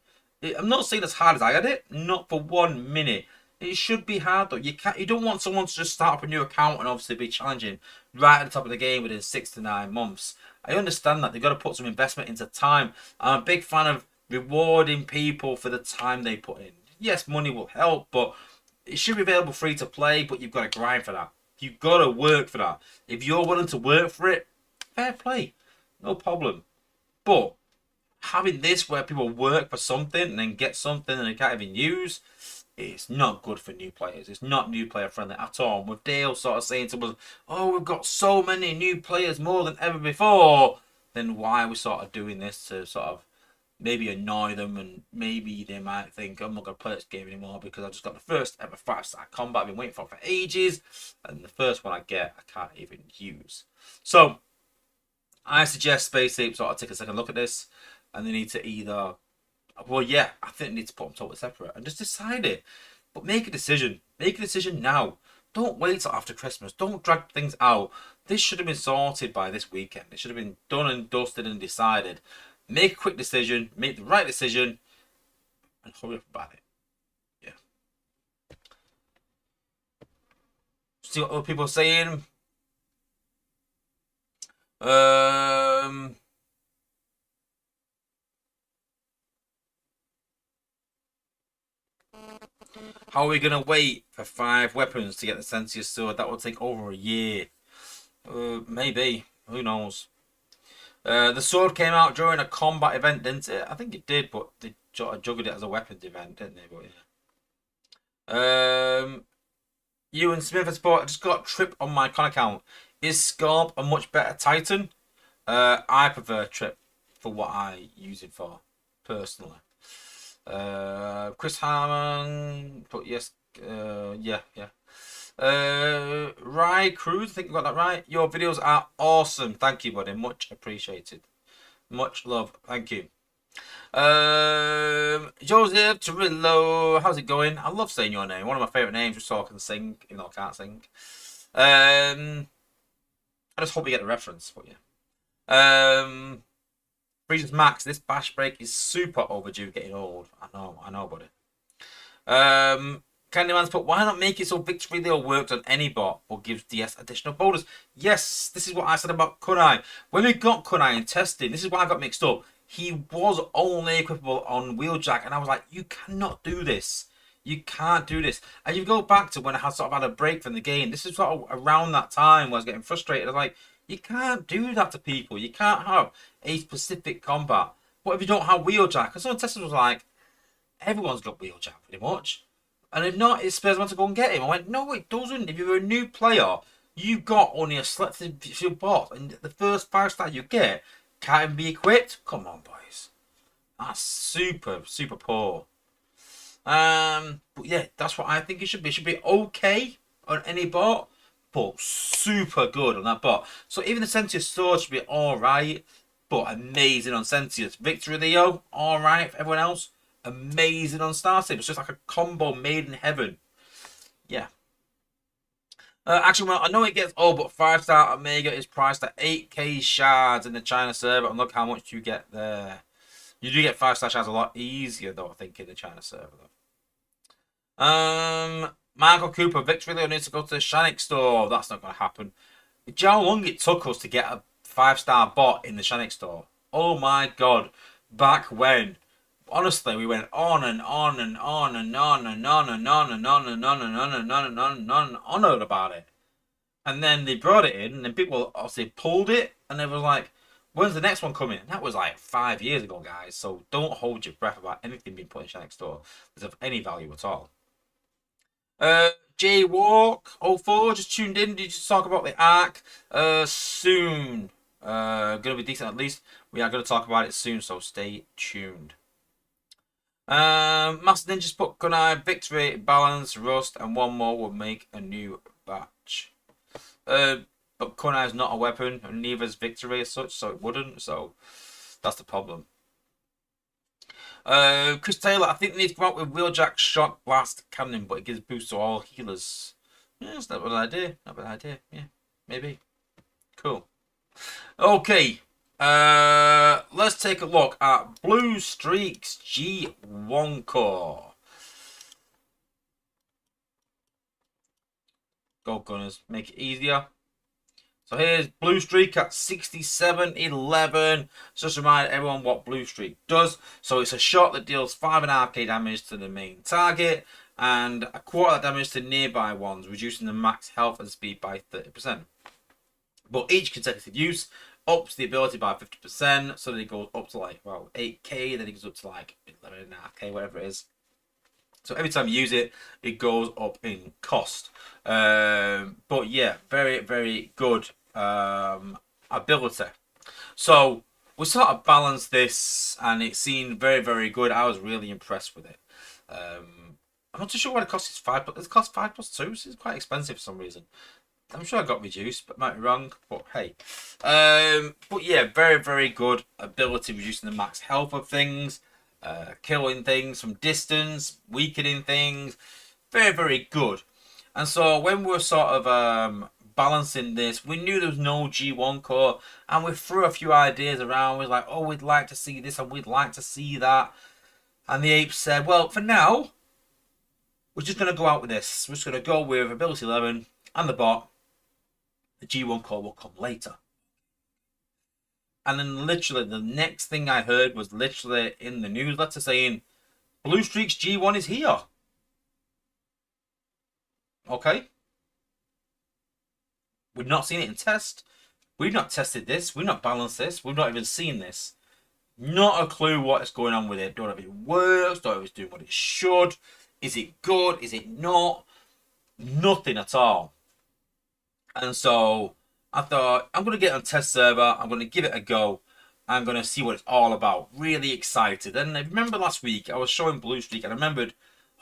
I'm not saying as hard as I had it, not for 1 minute. It should be hard though. You don't want someone to just start up a new account and obviously be challenging right at the top of the game within 6 to 9 months. I understand that they've got to put some investment into time. I'm a big fan of rewarding people for the time they put in. Yes, money will help, but it should be available free to play, but you've got to grind for that. You've got to work for that. If you're willing to work for it, fair play. No problem. But having this where people work for something and then get something and they can't even use, it's not good for new players. It's not new player friendly at all. With Dale sort of saying to us, oh, we've got so many new players more than ever before, then why are we sort of doing this to sort of maybe annoy them, and maybe they might think, I'm not going to play this game anymore because I just got the first ever 5-star combat I've been waiting for ages, and the first one I get, I can't even use. So, I suggest Space Ape sort of take a second look at this, and they need to either, well, yeah, I think they need to put them totally separate and just decide it. But make a decision. Make a decision now. Don't wait till after Christmas. Don't drag things out. This should have been sorted by this weekend. It should have been done and dusted and decided. Make a quick decision. Make the right decision. And hurry up about it. Yeah. See what other people are saying? How are we going to wait for 5 weapons to get the Sensius sword? That will take over a year. Maybe. Who knows? The sword came out during a combat event, didn't it? I think it did, but they sort of juggled it as a weapons event, didn't they? But yeah. You and Smith Sport, I just got Trip on my con account. Is Scorp a much better Titan? I prefer Trip for what I use it for, personally. Chris Harmon, but yes, yeah. Rye Cruz, I think you got that right. Your videos are awesome. Thank you, buddy. Much appreciated. Much love. Thank you. Joseph Torillo, how's it going? I love saying your name. One of my favourite names, just so I can sing, even though I can't sing. I just hope you get the reference, but yeah. Freezes Max, this bash break is super overdue, getting old. I know, buddy. Candyman's put, why not make it so Victory Leo works on any bot or gives DS additional bonus? Yes, this is what I said about Kunai. When we got Kunai in testing, this is why I got mixed up. He was only equipable on Wheeljack, and I was like, you cannot do this. You can't do this. And you go back to when I had sort of had a break from the game. This is sort of around that time where I was getting frustrated. I was like, you can't do that to people. You can't have a specific combat. What if you don't have Wheeljack? Because some testers was like, everyone's got Wheeljack pretty much. And if not, it spurs me to go and get him. I went, no, it doesn't. If you're a new player, you've got only a selected few bots. And the first 5-star you get can't even be equipped. Come on, boys. That's super, super poor. But yeah, that's what I think it should be. It should be okay on any bot, but super good on that bot. So even the Sentius sword should be alright, but amazing on Sentius. Victory Leo, alright for everyone else. Amazing on Star Saber. It's just like a combo made in heaven. Yeah. Actually, well, I know it gets old, but 5-star Omega is priced at 8k shards in the China server, and look how much you get there. You do get 5-star shards a lot easier, though, I think, in the China server, though. Michael Cooper, Victory Leo needs to go to the Shanix store. That's not going to happen. Do you know how long it took us to get a 5-star bot in the Shanix store? Oh my god. Back when? Honestly, we went on and on and on and on and on and on and on and on and on and on and on and on and on about it. And then they brought it in, and then people obviously pulled it, and they was like, when's the next one coming? That was like 5 years ago, guys. So don't hold your breath about anything being put in Shanix store. It's of any value at all. J Walk 04 just tuned in. Did you just talk about the arc? Soon. Gonna be decent at least. We are gonna talk about it soon, so stay tuned. Master Ninja's put Kunai, Victory, Balance, Rust, and one more will make a new batch. But Kunai is not a weapon, and neither is Victory as such, so it wouldn't. So that's the problem. Chris Taylor, I think they need to come out with Wheeljack Shock Blast Cannon, but it gives boost to all healers. Yeah, that's not a bad idea. Not a bad idea. Yeah, maybe. Cool. Okay. Let's take a look at Bluestreaks G1 core. Go Gunners, make it easier. So here's Bluestreak at 6711. Just remind everyone what Bluestreak does. So it's a shot that deals 5.5k damage to the main target and a quarter of damage to nearby ones, reducing the max health and speed by 30%. But each consecutive use ups the ability by 50%, so that it goes up to like, well, 8k, then it goes up to like 11.5k, whatever it is. So every time you use it, it goes up in cost. But yeah, very, very good ability. So we sort of balanced this, and it seemed very, very good. I was really impressed with it. I'm not too sure what it costs. It costs 5+2, so it's quite expensive for some reason. I'm sure I got reduced, but might be wrong. But hey, but yeah, very, very good ability, reducing the max health of things, killing things from distance, weakening things. Very, very good. And so when we're sort of balancing this, we knew there was no G1 core, and we threw a few ideas around. We were like, oh, we'd like to see this and we'd like to see that. And the apes said, well, for now, we're just going to go out with this. We're just going to go with ability 11 and the bot. The G1 core will come later. And then literally the next thing I heard was literally in the newsletter saying, Bluestreaks G1 is here. Okay. We've not seen it in test. We've not tested this. We've not balanced this. We've not even seen this. Not a clue what is going on with it. Don't know if it works. Don't know if it's doing what it should. Is it good? Is it not? Nothing at all. And so I thought, I'm going to get on test server. I'm going to give it a go. I'm going to see what it's all about. Really excited. And I remember last week I was showing Bluestreak, and I remembered,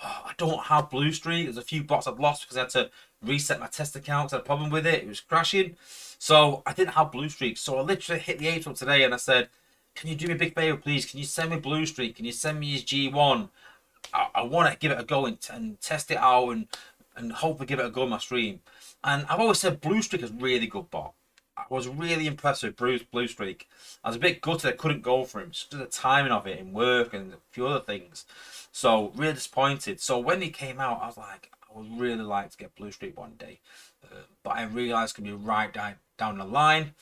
oh, I don't have Bluestreak. There's a few bots I'd lost because I had to reset my test account. I had a problem with it. It was crashing. So I didn't have Bluestreak. So I literally hit the April today and I said, can you do me a big favor, please? Can you send me Bluestreak? Can you send me his G1? I want to give it a go and test it out and hopefully give it a go on my stream. And I've always said Bluestreak is a really good bot. I was really impressed with Bluestreak. I was a bit gutted I couldn't go for him. Just the timing of it in work and a few other things. So really disappointed. So when he came out, I was like, I would really like to get Bluestreak one day. But I realised it's going to be right down the line.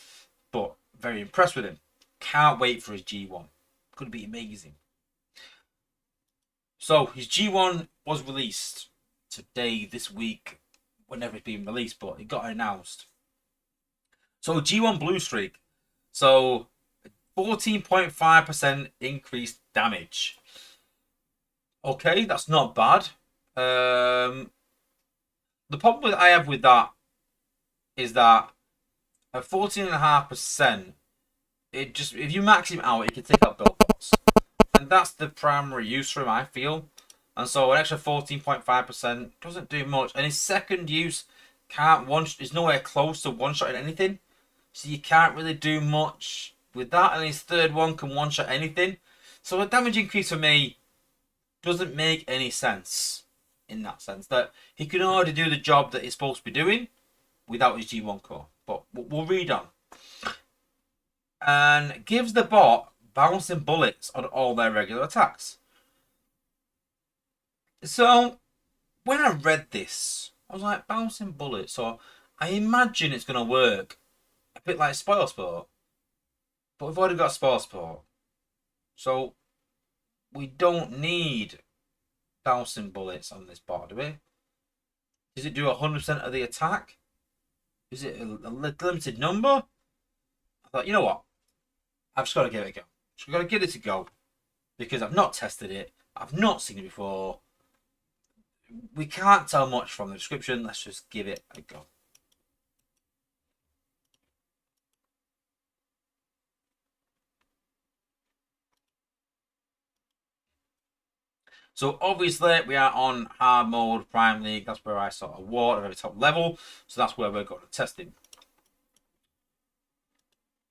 But very impressed with him. Can't wait for his G1. Could be amazing. So his G1 was released today, this week, whenever it's been released, but it got announced. So G1 Bluestreak. So 14.5% increased damage. Okay, that's not bad. The problem I have with that is that at 14.5%, it just, if you max him out, it can take out build bots. And that's the primary use for him, I feel. And so an extra 14.5% doesn't do much. And his second use is nowhere close to one-shotting anything. So you can't really do much with that. And his third one can one-shot anything. So a damage increase for me doesn't make any sense in that sense. That he can already do the job that he's supposed to be doing without his G1 core. But we'll read on. And gives the bot bouncing bullets on all their regular attacks. So when I read this, I was like, bouncing bullets. So I imagine it's going to work a bit like Spoil Sport. But we've already got Spoil Sport. So we don't need bouncing bullets on this bot, do we? Does it do 100% of the attack? Is it a limited number? I thought, you know what? I've just got to give it a go. Just got to give it a go. Because I've not tested it. I've not seen it before. we can't tell much from the description. Let's just give it a go. So obviously we are on hard mode, Prime League. That's where I sort of war at the very top level. So that's where we're going to test him.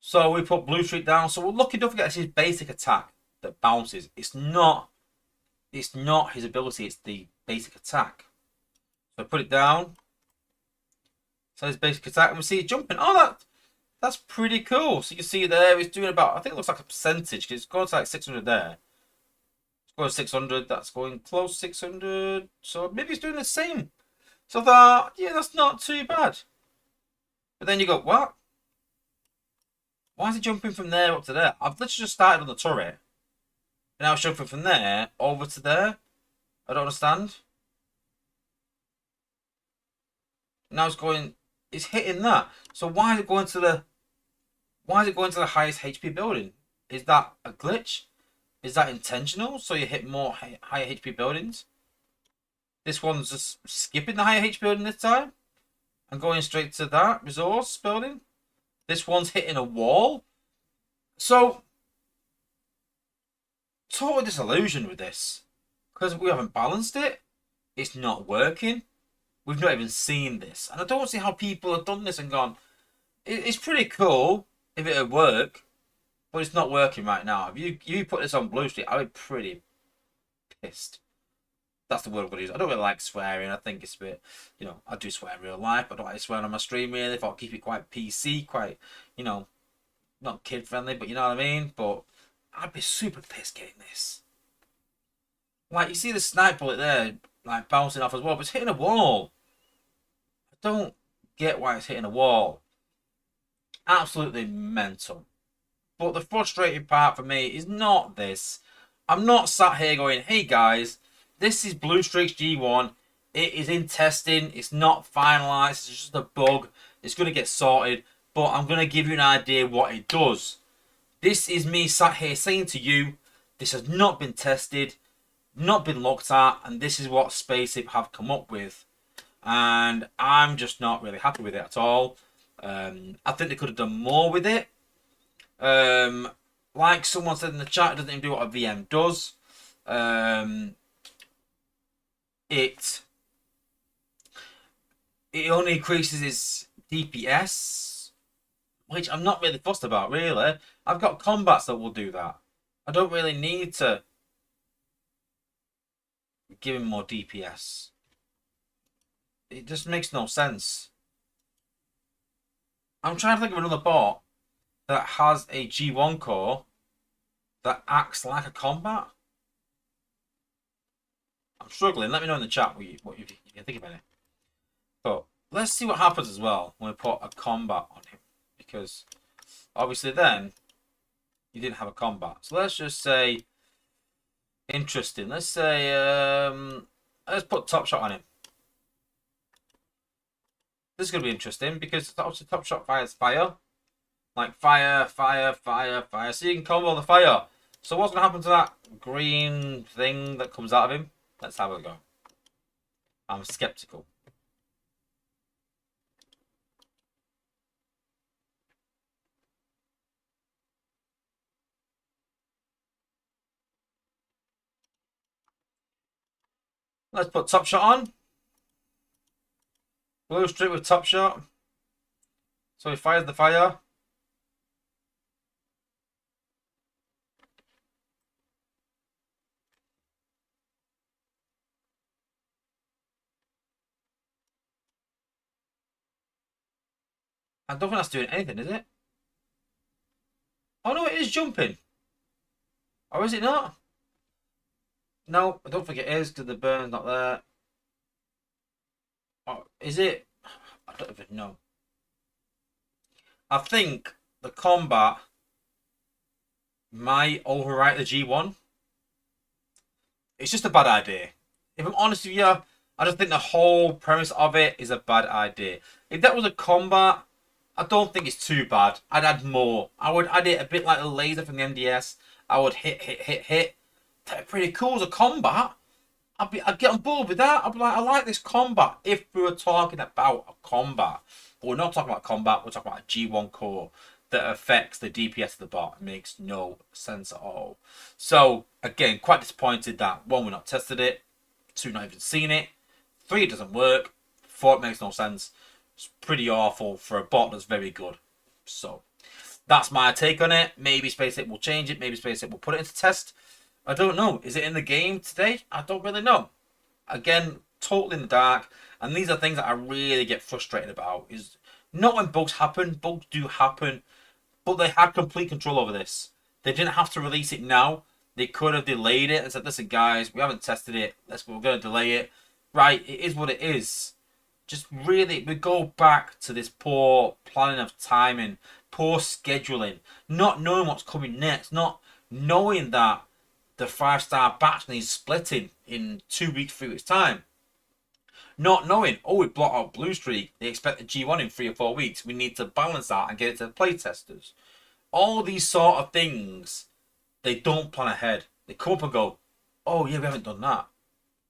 So we put Bluestreaks down. So we're lucky, don't forget, it's his basic attack that bounces. It's not his ability, it's the basic attack. So put it down. So his basic attack, and we see it jumping. Oh, that's pretty cool. So you can see there, it's doing about, I think it looks like a percentage, because it's going to like 600 there. It's going 600, that's going close 600. So maybe it's doing the same. So that, yeah, that's not too bad. But then you go, what? Why is it jumping from there up to there? I've literally just started on the turret. And now it's jumping from there over to there. I don't understand. Now it's going, it's hitting that. So why is it going to the highest HP building? Is that a glitch? Is that intentional? So you hit more higher HP buildings? This one's just skipping the higher HP building this time and going straight to that resource building. This one's hitting a wall. So, totally disillusioned with this because we haven't balanced it. It's not working. We've not even seen this. And I don't see how people have done this and gone, it's pretty cool if it would work, but it's not working right now. If you put this on Bluestreaks, I'd be pretty pissed. That's the word I'm going to use. I don't really like swearing. I think it's a bit, you know, I do swear in real life, but I don't like swearing on my stream really. If I'll keep it quite PC, quite, you know, not kid friendly, but you know what I mean? But I'd be super pissed getting this. Like, you see the snipe bullet there, like, bouncing off as well, but it's hitting a wall. I don't get why it's hitting a wall. Absolutely mental. But the frustrating part for me is not this. I'm not sat here going, hey guys, this is Bluestreaks G1. It is in testing. It's not finalized. It's just a bug. It's going to get sorted. But I'm going to give you an idea what it does. This is me sat here saying to you, this has not been tested, not been looked at, and this is what Spaceship have come up with. And I'm just not really happy with it at all. I think they could have done more with it. Like someone said in the chat, it doesn't even do what a VM does. It only increases its DPS, which I'm not really fussed about, really. I've got combats that will do that. I don't really need to give him more DPS. It just makes no sense. I'm trying to think of another bot that has a G1 core that acts like a combat. I'm struggling. Let me know in the chat what you think about it. But let's see what happens as well when we put a combat on him. Because obviously then you didn't have a combat. So let's just say interesting. Let's say let's put Top Shot on him. This is going to be interesting because obviously Top Shot fires fire. Like fire, fire, fire, fire. So you can combo the fire. So what's going to happen to that green thing that comes out of him? Let's have a go. I'm skeptical. Let's put Top Shot on. Bluestreaks with Top Shot. So he fires the fire. I don't think that's doing anything, is it? Oh no, it is jumping. Or is it not? No, I don't think it is because the burn's not there. Oh, is it? I don't even know. I think the combat might overwrite the G1. It's just a bad idea. If I'm honest with you, I just think the whole premise of it is a bad idea. If that was a combat, I don't think it's too bad. I'd add more. I would add it a bit like the laser from the MDS. I would hit. Pretty cool as a combat. I'd get on board with that. I'd be like, I like this combat. If we were talking about a combat, but we're not talking about combat. We're talking about a G1 core that affects the DPS of the bot. It makes no sense at all. So again, quite disappointed that one, we're not tested it. Two, not even seen it. Three, it doesn't work. Four, it makes no sense. It's pretty awful for a bot that's very good. So that's my take on it. Maybe SpaceX will change it. Maybe SpaceX will put it into test. I don't know. Is it in the game today? I don't really know. Again, totally in the dark. And these are things that I really get frustrated about. Is not when bugs happen. Bugs do happen. But they had complete control over this. They didn't have to release it now. They could have delayed it and said, listen, guys, we haven't tested it. We're going to delay it. Right, it is what it is. Just really, we go back to this poor planning of timing, poor scheduling, not knowing what's coming next, not knowing that the 5-star batch needs splitting in 2 weeks, 3 weeks' time. Not knowing, oh, we blocked out Bluestreak, they expect the G1 in 3 or 4 weeks. We need to balance that and get it to the playtesters. All these sort of things, they don't plan ahead. They come up and go, oh, yeah, we haven't done that.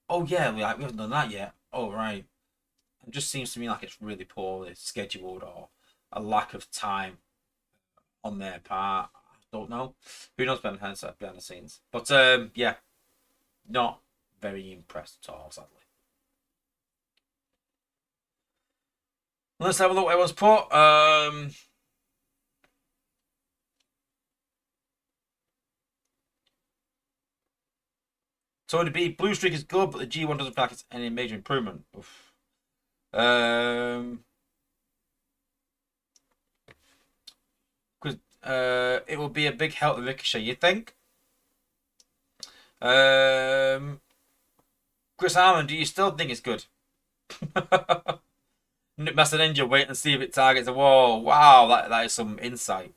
Oh, yeah, we haven't done that yet. Oh, right. It just seems to me like it's really poorly scheduled or a lack of time on their part. I don't know. Who knows behind the scenes? But, yeah, not very impressed at all, sadly. Let's have a look what everyone's put. Tony B, Bluestreak is good, but the G1 doesn't feel like it's any major improvement. Oof. Because it will be a big help to Ricochet, you think? Chris Harmon, do you still think it's good? Master Ninja, wait and see if it targets a wall. Wow, that is some insight.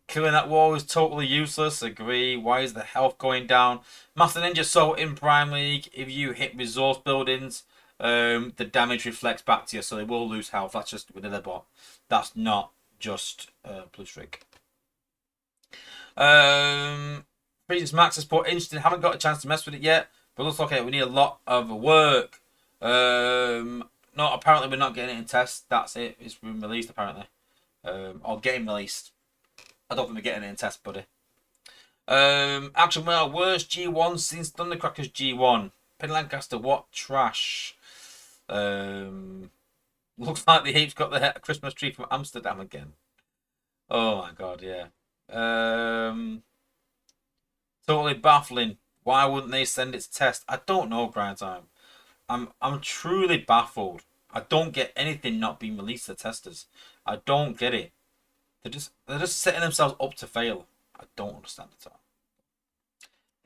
Killing that wall is totally useless. Agree. Why is the health going down? Master Ninja, so in Prime League, if you hit resource buildings, the damage reflects back to you, so they will lose health. That's just with another bot. That's not just Bluestreak. Princess Max has put interesting. Haven't got a chance to mess with it yet, but looks like we need a lot of work. No, apparently we're not getting it in test. That's it. It's been released apparently, or getting released. I don't think we're getting it in test, buddy. Action Well, worst G1 since Thundercracker's G1. Penny Lancaster, what trash. Looks like the heap's got the Christmas tree from Amsterdam again. Oh my god, yeah. Totally baffling. Why wouldn't they send it to test? I don't know, Grind Time. I'm truly baffled. I don't get anything not being released to testers. I don't get it. They're just setting themselves up to fail. I don't understand it all.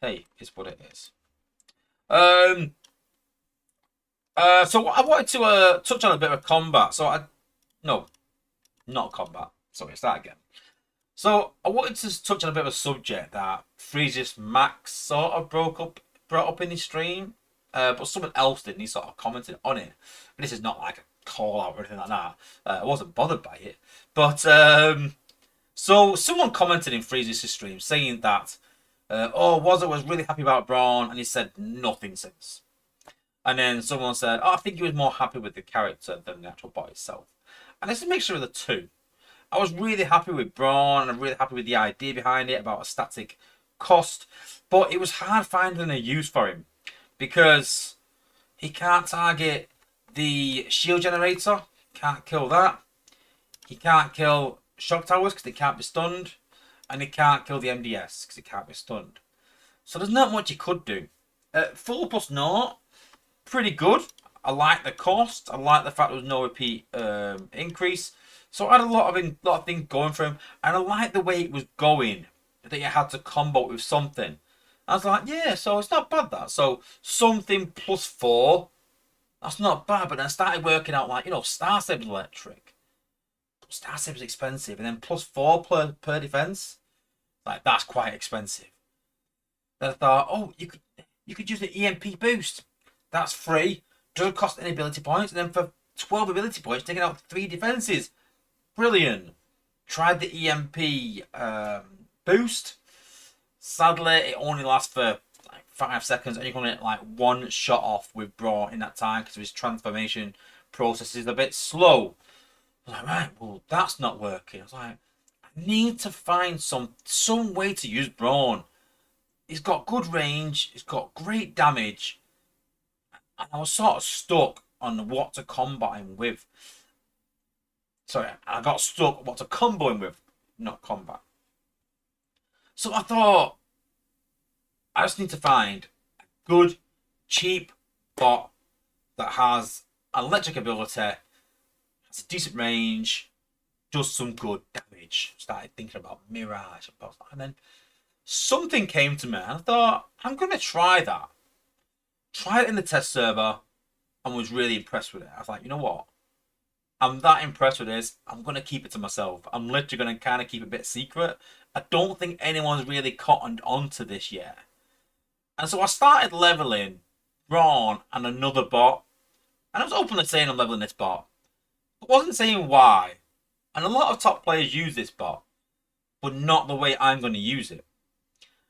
Hey, it's what it is. So I wanted to touch on a bit of combat. No, not combat. Sorry, start again. So I wanted to touch on a bit of a subject that Freeze's Max sort of brought up in his stream, but someone else did, and he sort of commented on it. And this is not like a call out or anything like that. I wasn't bothered by it, but so someone commented in Freeze's stream saying that Wozza was really happy about Braun, and he said nothing since. And then someone said, I think he was more happy with the character than the actual bot itself. And it's a mixture of the two. I was really happy with Braun, and I'm really happy with the idea behind it about a static cost, but it was hard finding a use for him because he can't target the shield generator, can't kill that. He can't kill shock towers because they can't be stunned, and he can't kill the MDS because it can't be stunned. So there's not much he could do. 4+0, pretty good. I like the cost. I like the fact there was no repeat increase. So I had a lot of things going for him, and I like the way it was going. That you had to combo with something. I was like, yeah, so it's not bad that. So something +4, that's not bad. But then I started working out like, Star Saber's electric. Star Saber's expensive, and then +4 per defense. Like that's quite expensive. Then I thought, oh, you could use the EMP boost. That's free. Doesn't cost any ability points, and then for 12 ability points, taking out 3 defenses. Brilliant. Tried the EMP boost. Sadly, it only lasts for 5 seconds, and you're going to get like one shot off with Braun in that time because his transformation process is a bit slow. I was like, right, well, that's not working. I was like, I need to find some way to use Braun. He's got good range, he's got great damage, and I was sort of stuck on what to combat him with. Sorry, I got stuck on what to combo him with, not combat. So I thought, I just need to find a good, cheap bot that has electric ability, has a decent range, does some good damage. Started thinking about Mirage, and then something came to me, and I thought, I'm going to try that. Tried it in the test server, and was really impressed with it. I was like, you know what? I'm that impressed with this, I'm going to keep it to myself. I'm literally going to kind of keep it a bit secret. I don't think anyone's really cottoned onto this yet. And so I started leveling Braun and another bot. And I was openly saying I'm leveling this bot. But wasn't saying why. And a lot of top players use this bot. But not the way I'm going to use it.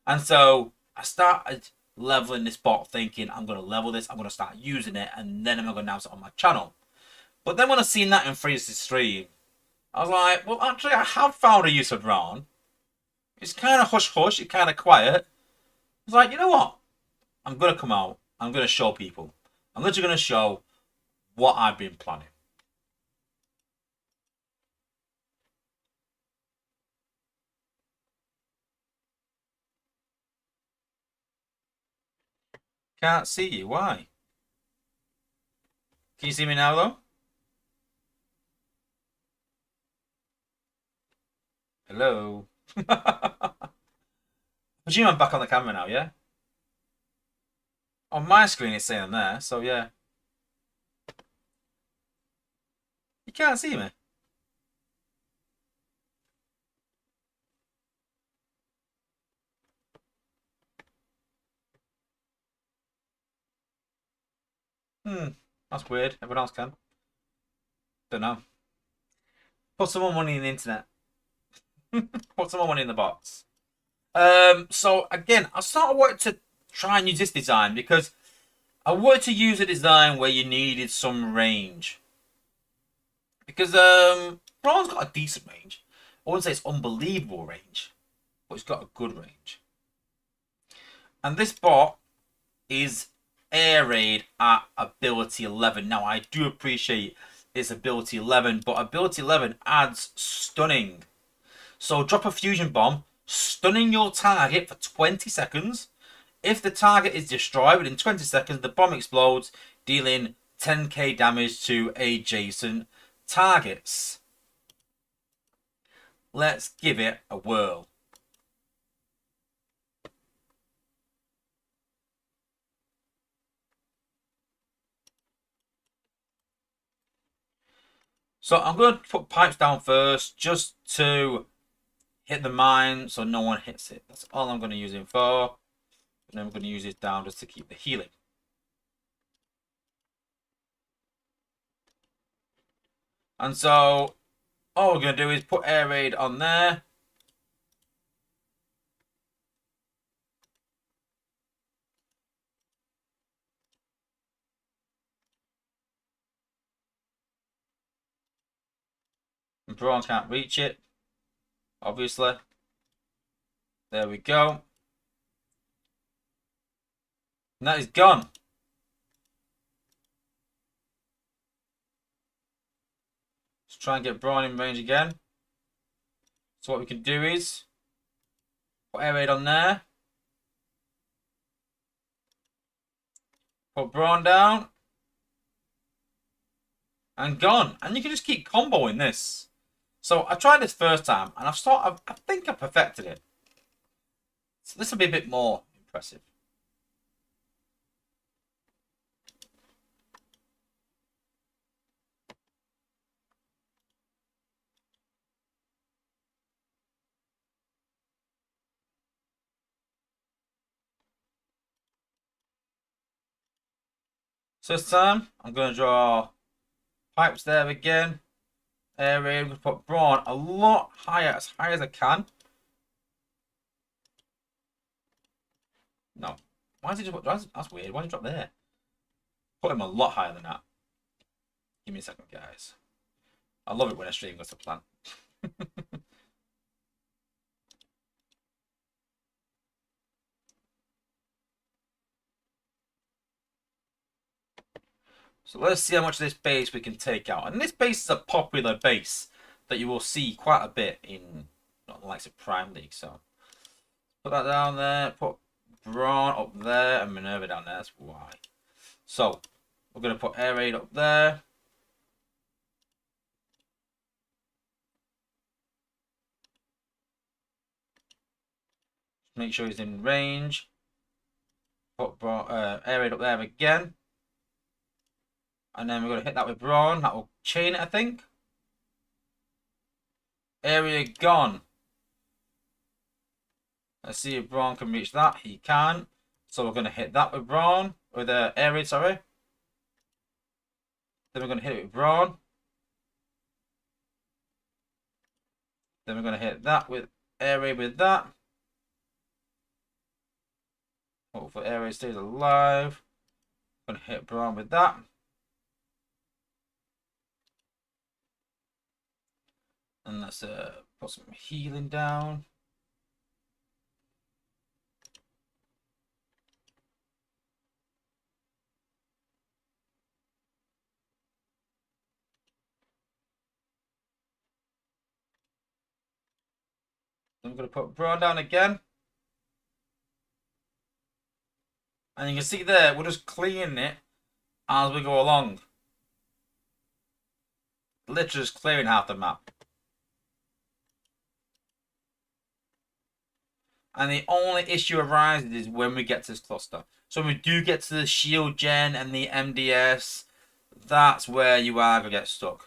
And so I started leveling this bot thinking I'm going to level this. I'm going to start using it. And then I'm going to announce it on my channel. But then when I seen that in Freeze's stream, I was like, well, actually, I have found a use for Braun. It's kind of hush-hush. It's kind of quiet. I was like, you know what? I'm going to come out. I'm going to show people. I'm literally going to show what I've been planning. Can't see you. Why? Can you see me now, though? Hello? I presume I'm back on the camera now, yeah? On my screen, it's saying there, so yeah. You can't see me. That's weird. Everyone else can. Don't know. Put some more money in the internet. Put some more money in the box. So again, I sort of wanted to try and use this design because I wanted to use a design where you needed some range. Because Braun's got a decent range. I wouldn't say it's unbelievable range, but it's got a good range. And this bot is air raid at ability 11. Now, I do appreciate it's ability 11, but ability 11 adds stunning. So drop a fusion bomb, stunning your target for 20 seconds. If the target is destroyed within 20 seconds, the bomb explodes, dealing 10k damage to adjacent targets. Let's give it a whirl. So I'm going to put pipes down first just to hit the mine so no one hits it. That's all I'm going to use it for. And then I'm going to use it down just to keep the healing. And so all we're going to do is put air raid on there. And Braun can't reach it, obviously. There we go. And that is gone. Let's try and get Braun in range again. So what we can do is put air raid on there. Put Braun down. And gone. And you can just keep comboing this. So I tried this first time and I think I perfected it. So this will be a bit more impressive. So this time I'm going to draw pipes there again. Air raid. I'm going to put Braun a lot higher, as high as I can. No, Why is he just... That's weird. Why did he drop there? Put him a lot higher than that. Give me a second, guys. I love it when a stream goes to plan. So let's see how much of this base we can take out. And this base is a popular base that you will see quite a bit in not the likes of Prime League. So put that down there, put Brawn up there, and Minerva down there. That's why. So we're going to put Air Raid up there. Make sure he's in range. Put Air Raid up there again. And then we're going to hit that with Brawn. That will chain it, I think. Area gone. Let's see if Brawn can reach that. He can. So we're going to hit that with Brawn. With Air Raid, sorry. Then we're going to hit it with Brawn. Then we're going to hit that with Air Raid with that. Hopefully Air Raid stays alive. Going to hit Brawn with that. And let's put some healing down. Then we're going to put Brawn down again. And you can see there, we're just cleaning it as we go along. Literally just clearing half the map. And the only issue arises is when we get to this cluster. So when we do get to the shield gen and the MDS, that's where you are going to get stuck.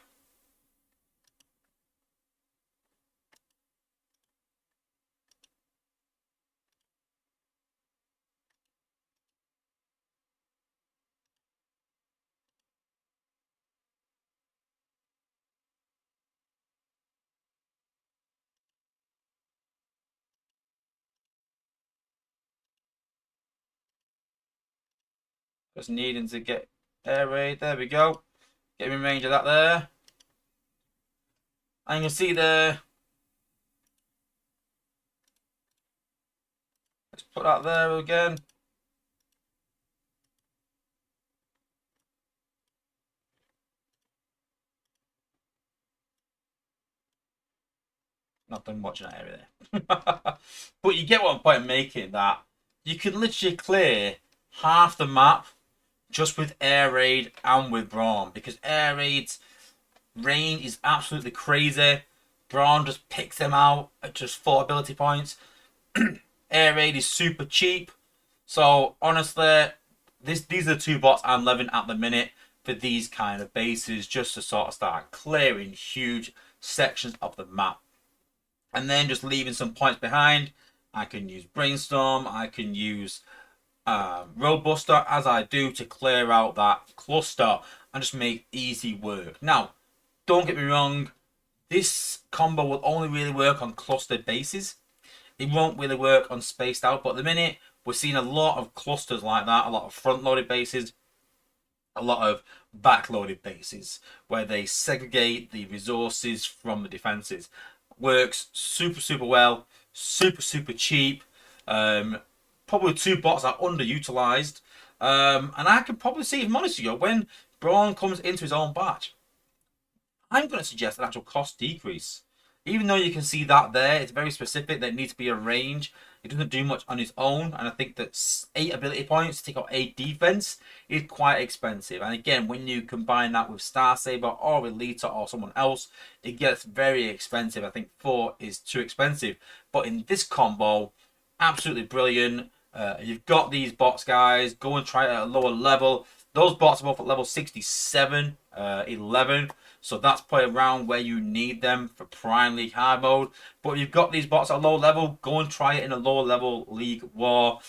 Just needing to get air raid. There we go. Get in range of that there. And you can see there. Let's put that there again. Not done much in that area there. But you get what I'm making, that you can literally clear half the map just with air raid and with Brawn, because air raid's range is absolutely crazy. Brawn just picks them out at just 4 ability points. Air raid is super cheap. So honestly, these are the 2 bots I'm living at the minute for these kind of bases, just to sort of start clearing huge sections of the map. And then just leaving some points behind. I can use Brainstorm, I can use Roadbuster, as I do, to clear out that cluster and just make easy work. Now, don't get me wrong, this combo will only really work on clustered bases. It won't really work on spaced out, but at the minute, we're seeing a lot of clusters like that, a lot of front-loaded bases, a lot of back-loaded bases, where they segregate the resources from the defenses. Works super, super well, super, super cheap. Probably 2 bots are underutilized. And I could probably see, if I'm honest with you, when Brawn comes into his own batch, I'm going to suggest an actual cost decrease. Even though you can see that there, it's very specific, that it needs to be a range. It doesn't do much on its own, and I think that 8 ability points to take out 8 defense is quite expensive. And again, when you combine that with Star Saber or with Lita or someone else, it gets very expensive. I think 4 is too expensive. But in this combo, absolutely brilliant. You've got these bots, guys. Go and try it at a lower level. Those bots are both at level 67, 11. So that's probably around where you need them for Prime League hard mode. But if you've got these bots at low level, go and try it in a lower level League War.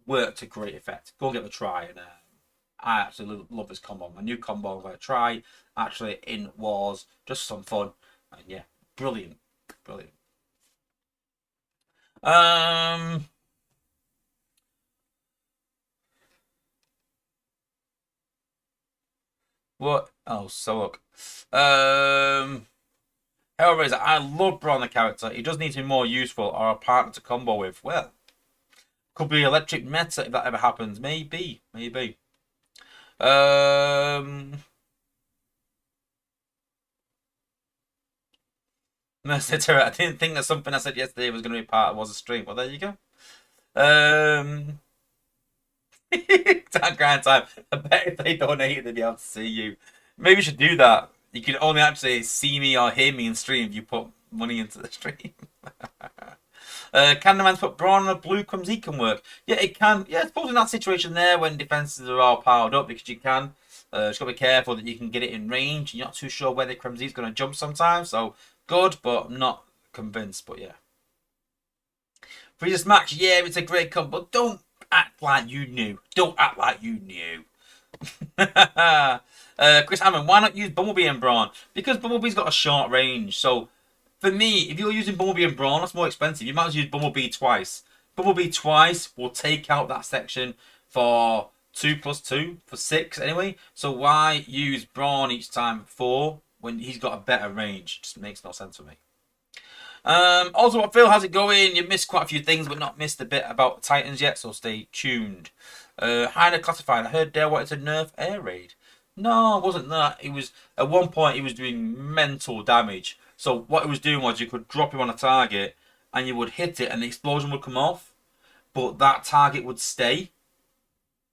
Work to great effect. Go and give it a try. And I absolutely love this combo. My new combo I'm going to try actually in Wars. Just some fun. And yeah, brilliant. Brilliant. What? Oh, so look. Hellraiser, I love Braun the character. He does need to be more useful or a partner to combo with. Well, could be electric meta if that ever happens. Maybe, maybe. Um, Mercenary, I didn't think that something I said yesterday was going to be part of was a stream. Well, there you go. Time grind time. I bet if they donated, they'd be able to see you. Maybe you should do that. You can only actually see me or hear me in stream if you put money into the stream. Can the man's put Braun on a blue crumbs he can work? Yeah, it can. Yeah, I suppose in that situation there when defenses are all piled up because you can. Just gotta be careful that you can get it in range. You're not too sure where the Crimsy's gonna jump sometimes, so good, but I'm not convinced. But yeah. Previous match, yeah, it's a great combo. But don't act like you knew. Don't act like you knew. Chris Hammond, why not use Bumblebee and Braun? Because Bumblebee's got a short range. So for me, if you're using Bumblebee and Braun, that's more expensive. You might as well use Bumblebee twice. Bumblebee twice will take out that section for 2+2 for 6 anyway. So why use Braun each time for 4 when he's got a better range? Just makes no sense for me. Also, Phil, how's it going? You missed quite a few things, but not missed a bit about Titans yet, so stay tuned. Highly classified. I heard Dale wanted to nerf air raid. No, it wasn't that. It was at one point he was doing mental damage. So what he was doing was you could drop him on a target and you would hit it and the explosion would come off, but that target would stay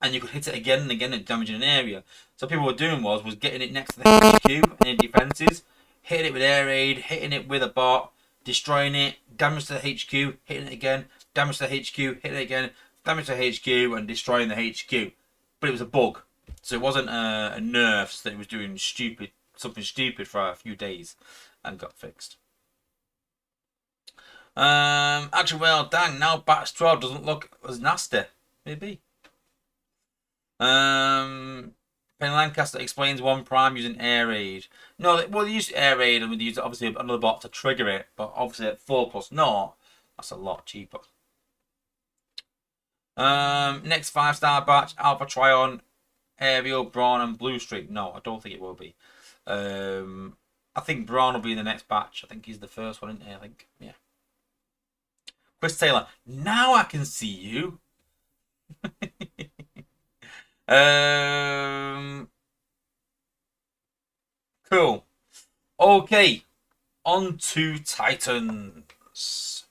and you could hit it again and again and damaging an area. So people were doing was getting it next to the HQ and in defenses, hitting it with air raid, hitting it with a bot, destroying it, damage to the HQ, hitting it again, damage to the HQ, hitting it again, damage to the HQ, and destroying the HQ. But it was a bug. So it wasn't a nerf that it was doing something stupid for a few days and got fixed. Actually, well, dang, now Batch 12 doesn't look as nasty. Maybe. Penny Lancaster explains one prime using air raid. No, well, they use air raid and we use obviously another bot to trigger it, but obviously at 4+0, that's a lot cheaper. Next 5-star batch, Alpha Trion, Aerial, Braun, and Bluestreak. No, I don't think it will be. I think Braun will be in the next batch. I think he's the first one, isn't he? I think, yeah. Chris Taylor, now I can see you. Cool. Okay, on to Titans.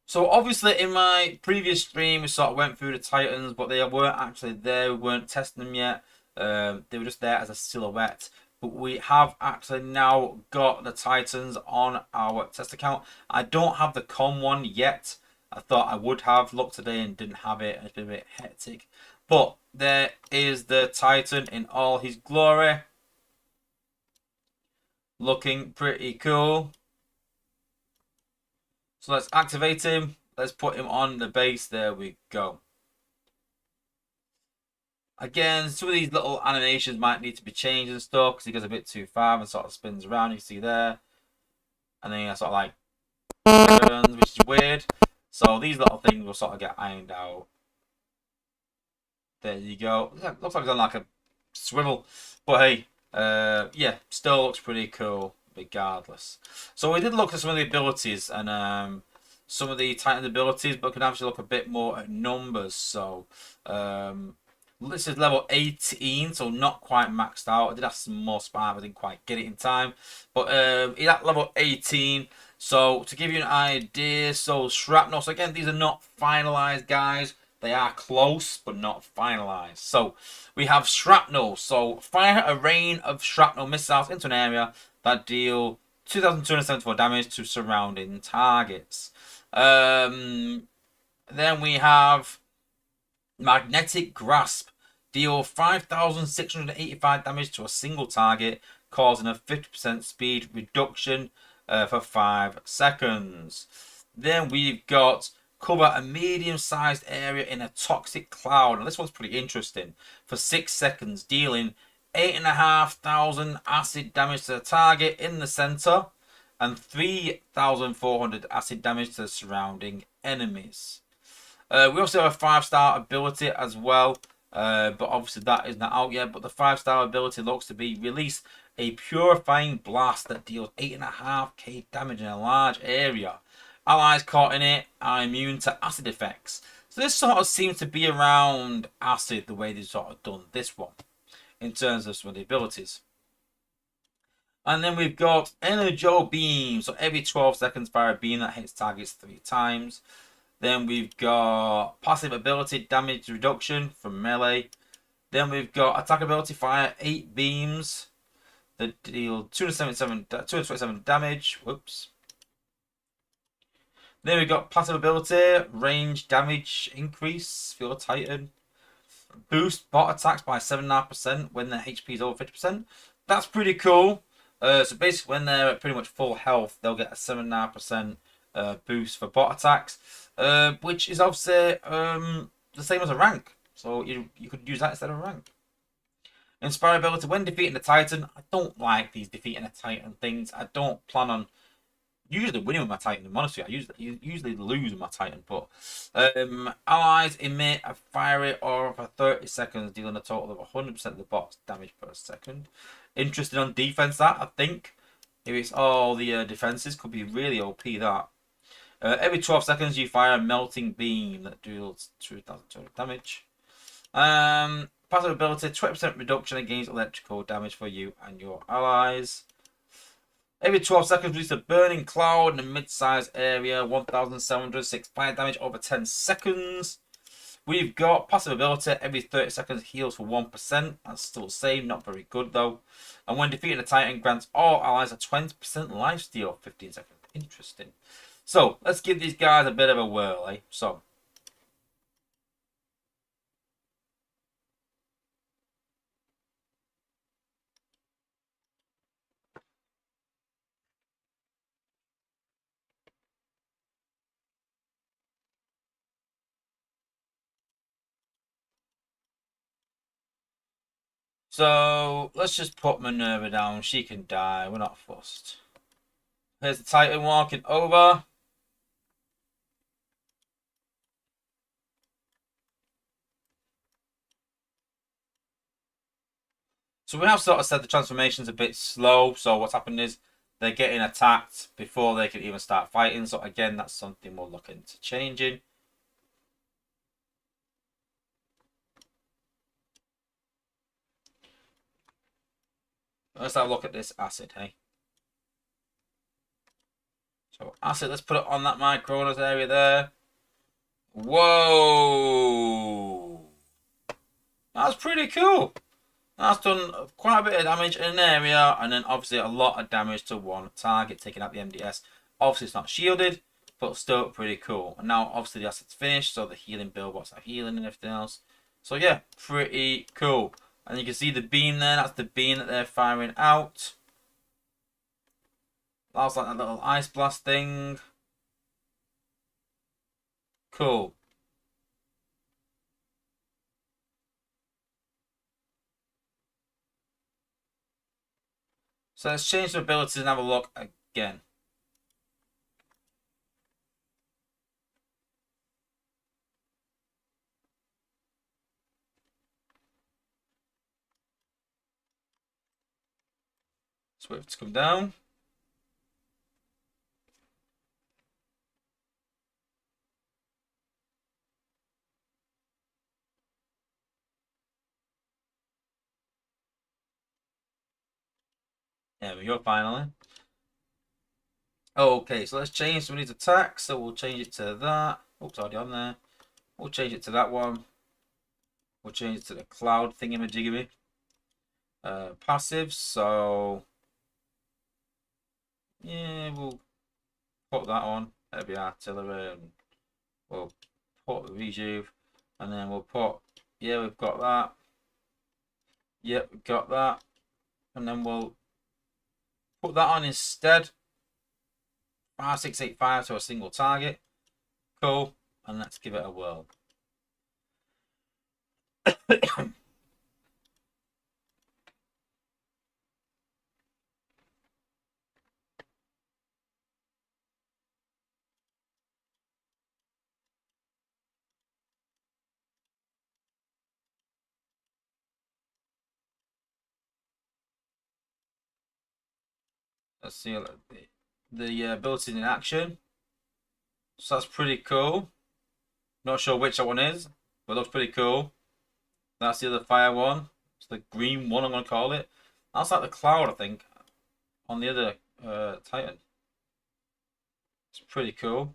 So obviously in my previous stream we sort of went through the Titans, but they weren't actually there. We weren't testing them yet. They were just there as a silhouette. But we have actually now got the Titans on our test account. I don't have the com one yet. I thought I would have looked today and didn't have it, and it's been a bit hectic. But there is the Titan in all his glory. Looking pretty cool. So let's activate him. Let's put him on the base. There we go. Again, some of these little animations might need to be changed and stuff because he goes a bit too far and sort of spins around. You see there. And then he sort of like turns, which is weird. So these little things will sort of get ironed out. There you go. Looks like it's on like a swivel. But hey, yeah, still looks pretty cool regardless. So we did look at some of the abilities and some of the Titan abilities, but we can actually look a bit more at numbers. So this is level 18, so not quite maxed out. I did have some more spam, I didn't quite get it in time. But he's at level 18. So to give you an idea, so Shrapnel. So again, these are not finalized, guys. They are close, but not finalized. So we have Shrapnel. So fire a rain of shrapnel missiles into an area that deal 2,274 damage to surrounding targets. Then we have Magnetic Grasp. Deal 5,685 damage to a single target, causing a 50% speed reduction for 5 seconds. Then we've got cover a medium-sized area in a toxic cloud. Now this one's pretty interesting. For 6 seconds, dealing 8,500 acid damage to the target in the center and 3,400 acid damage to the surrounding enemies. We also have a 5-star ability as well. But obviously that is not out yet. But the 5-star ability looks to be release a purifying blast that deals 8.5k damage in a large area. Allies caught in it are immune to acid effects. So this sort of seems to be around acid the way they've sort of done this one in terms of some of the abilities. And then we've got Energo Beam. So every 12 seconds fire a beam that hits targets 3 times. Then we've got passive ability damage reduction from melee. Then we've got attack ability fire 8 beams that deal 227 damage. Whoops. Then we've got passive ability range damage increase for your Titan. Boost bot attacks by 7.5% when their HP is over 50%. That's pretty cool. So basically, when they're at pretty much full health, they'll get a 7.5% boost for bot attacks, which is obviously the same as a rank. So you could use that instead of a rank. Inspire ability when defeating a Titan. I don't like these defeating a Titan things. I don't plan on usually winning with my Titan. Honestly, I usually lose with my Titan. But allies emit a fiery aura for 30 seconds, dealing a total of 100% of the bot's damage per second. Interested on defense, that I think. If it's all the defenses, could be really OP. That every 12 seconds you fire a melting beam that deals 2,000 damage. Passive ability 20% reduction against electrical damage for you and your allies. Every 12 seconds, release a burning cloud in a mid-sized area. 1,706 fire damage over 10 seconds. We've got passive ability. Every 30 seconds, heals for 1%. That's still the same. Not very good, though. And when defeating a Titan, grants all allies a 20% lifesteal. 15 seconds. Interesting. So, let's give these guys a bit of a whirl, eh? So, let's just put Minerva down. She can die. We're not fussed. Here's the Titan walking over. So we have sort of said the transformation's a bit slow. So what's happened is they're getting attacked before they can even start fighting. So again, that's something we'll look into changing. Let's have a look at this acid, hey? So acid, let's put it on that Micronus area there. Whoa! That's pretty cool. That's done quite a bit of damage in an area, and then obviously a lot of damage to one target, taking out the MDS. Obviously, it's not shielded, but still pretty cool. And now, obviously, the asset's finished, so the healing billboards are healing and everything else. So, yeah, pretty cool. And you can see the beam there. That's the beam that they're firing out. That's like that little ice blast thing. Cool. So let's change the abilities and have a look again. Swift to come down. There we go, finally. Okay, so let's change some of these attacks. So we'll change it to that. Oops, already on there. We'll change it to that one. We'll change it to the cloud thingamajiggy. Passive, so yeah, we'll put that on. That'll be artillery, and we'll put the rejuve, and then we'll put, yeah, we've got that. Yep, we've got that. And then we'll put that on instead. 5685 to a single target. Cool. And let's give it a whirl. Let's see the abilities in action. So that's pretty cool. Not sure which that one is, but it looks pretty cool. That's the other fire one. It's the green one, I'm going to call it. That's like the cloud, I think, on the other Titan. It's pretty cool.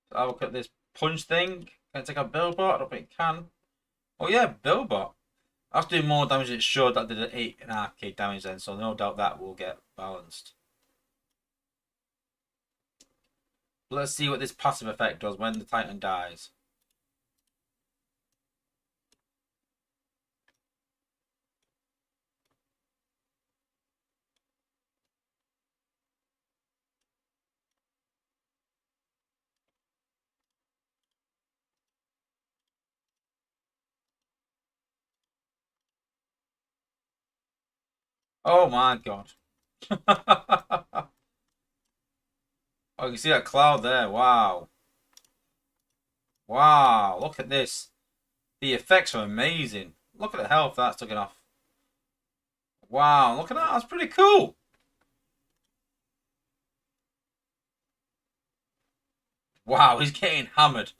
So I'll look at this punch thing. Can it take a Billbot? I don't think it can. Oh yeah, Billbot. That's doing more damage than it should. That did an 8.5k damage then, so no doubt that will get balanced. But let's see what this passive effect does when the Titan dies. Oh my god. Oh, you can see that cloud there. Wow. Wow. Look at this. The effects are amazing. Look at the health that's taken off. Wow. Look at that. That's pretty cool. Wow. He's getting hammered.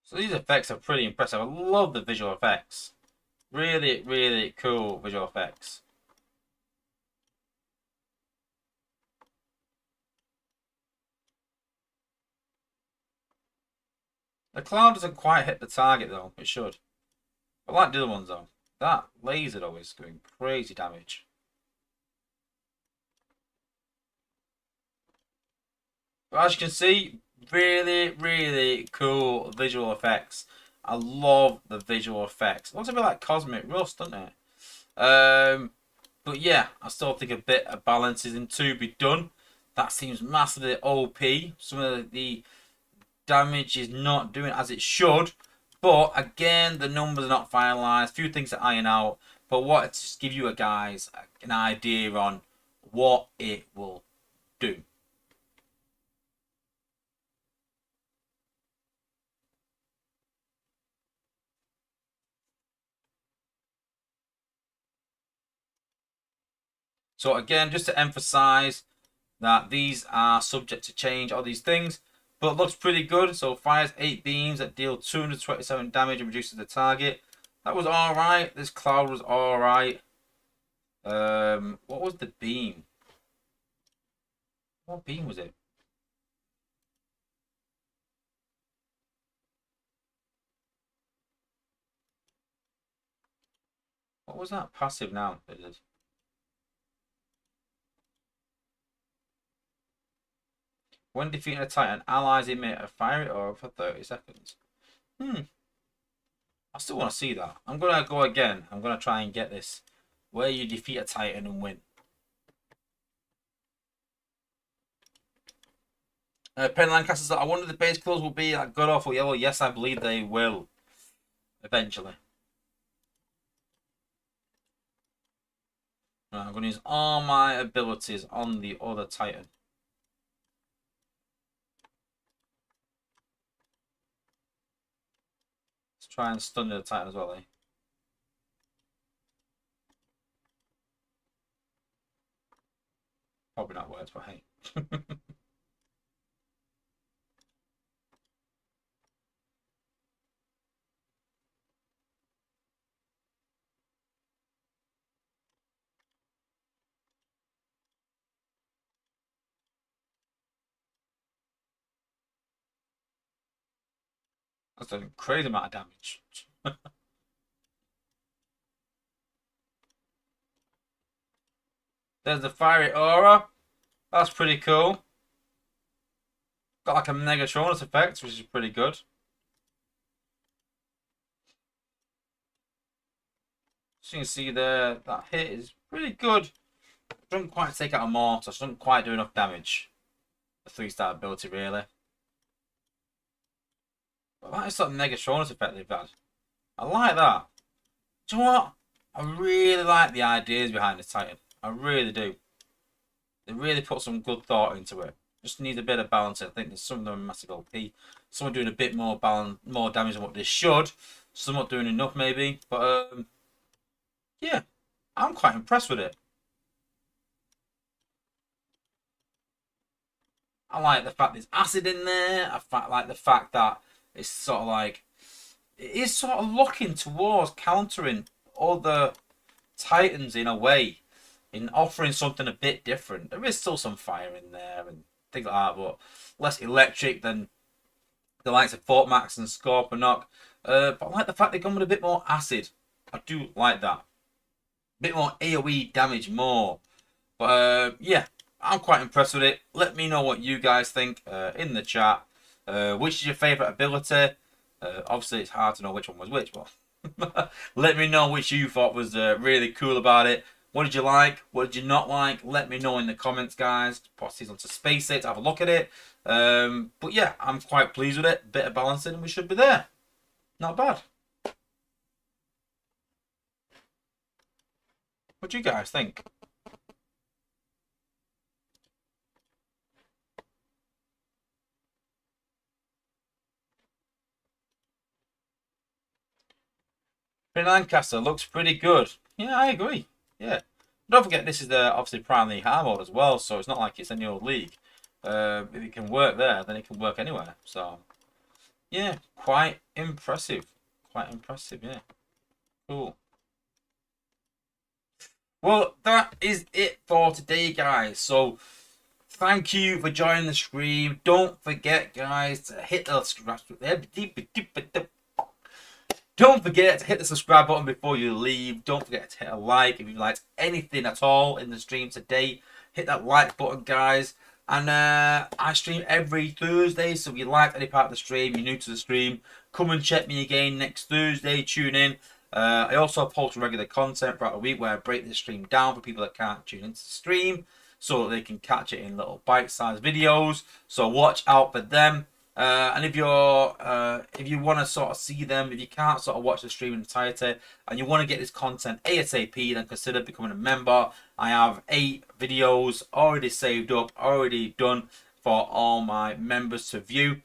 So these effects are pretty impressive. I love the visual effects. Really, really cool visual effects. The cloud doesn't quite hit the target though. It should. I like the other ones though. That laser though is doing crazy damage. But as you can see, really, really cool visual effects. I love the visual effects. It looks a bit like Cosmic Rust, doesn't it? But yeah, I still think a bit of balance is in to be done. That seems massively OP. Some of the damage is not doing as it should. But again, the numbers are not finalised. A few things to iron out. But what to just give you guys an idea on what it will do. So again, just to emphasize that these are subject to change, all these things, but looks pretty good. So fires 8 beams that deal 227 damage and reduces the target. That was alright. This cloud was alright. What was the beam? What beam was it? What was that passive now? It is. When defeating a Titan, allies emit a fiery aura for 30 seconds. I still want to see that. I'm going to go again. I'm going to try and get this. Where you defeat a Titan and win. Pen Lancasters, I wonder if the base clothes will be like god awful yellow. Yes, I believe they will. Eventually. Right, I'm going to use all my abilities on the other Titan. Let's try and stun the Titan as well, eh? Probably not words, but hey. That's a crazy amount of damage. There's the fiery aura. That's pretty cool. Got like a Megatronus effect, which is pretty good. So you can see there, that hit is pretty good. Doesn't quite take out a mortar, so doesn't quite do enough damage. A 3-star ability, really. But that is sort of Megatronus effect they've had. I like that. Do you know what? I really like the ideas behind this Titan. I really do. They really put some good thought into it. Just need a bit of balance. I think there's some of them are massive LP. Some are doing a bit more balance, more damage than what they should. Some not doing enough maybe. But yeah, I'm quite impressed with it. I like the fact there's acid in there. like the fact that it's sort of like it is sort of looking towards countering other Titans in a way, in offering something a bit different. There is still some fire in there and things like that, but less electric than the likes of Fort Max and Scorponok. But I like the fact they've gone with a bit more acid. I do like that. A bit more AoE damage, more. But yeah, I'm quite impressed with it. Let me know what you guys think in the chat. Which is your favourite ability? Obviously, it's hard to know which one was which, but let me know which you thought was really cool about it. What did you like? What did you not like? Let me know in the comments, guys. Put these onto Space It, have a look at it. But yeah, I'm quite pleased with it. Bit of balancing, and we should be there. Not bad. What do you guys think? Lancaster looks pretty good. Yeah, I agree. Yeah. Don't forget, this is the obviously Prime League hard mode as well, so it's not like it's any old league. If it can work there, then it can work anywhere. So, yeah, quite impressive. Quite impressive, yeah. Cool. Well, that is it for today, guys. So, thank you for joining the stream. Don't forget, guys, to hit the Don't forget to hit the subscribe button before you leave. Don't forget to hit a like if you liked anything at all in the stream today. Hit that like button, guys. And I stream every Thursday, so if you liked any part of the stream, you're new to the stream, come and check me again next Thursday. Tune in. I also post regular content throughout the week where I break the stream down for people that can't tune into the stream, so that they can catch it in little bite-sized videos. So watch out for them. And if you want to sort of see them, if you can't sort of watch the stream in entirety and you want to get this content ASAP, then consider becoming a member. I have 8 videos already saved up, already done for all my members to view.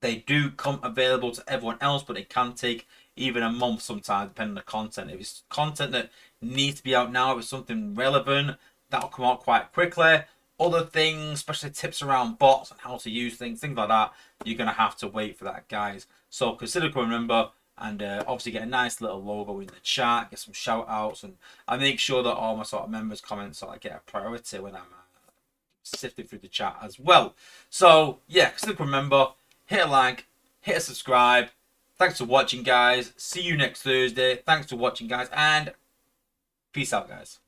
They do come available to everyone else, but it can take even a month sometimes, depending on the content. If it's content that needs to be out now, if it's something relevant, that'll come out quite quickly. Other things, especially tips around bots and how to use things like that, you're going to have to wait for that, guys. So consider becoming a member and obviously get a nice little logo in the chat, get some shout outs, and I make sure that all my sort of members' comments sort of get a priority when I'm sifting through the chat as well. So yeah, consider becoming a member, hit a like, hit a subscribe. Thanks for watching, guys. See you next Thursday. Thanks for watching, guys, and peace out, guys.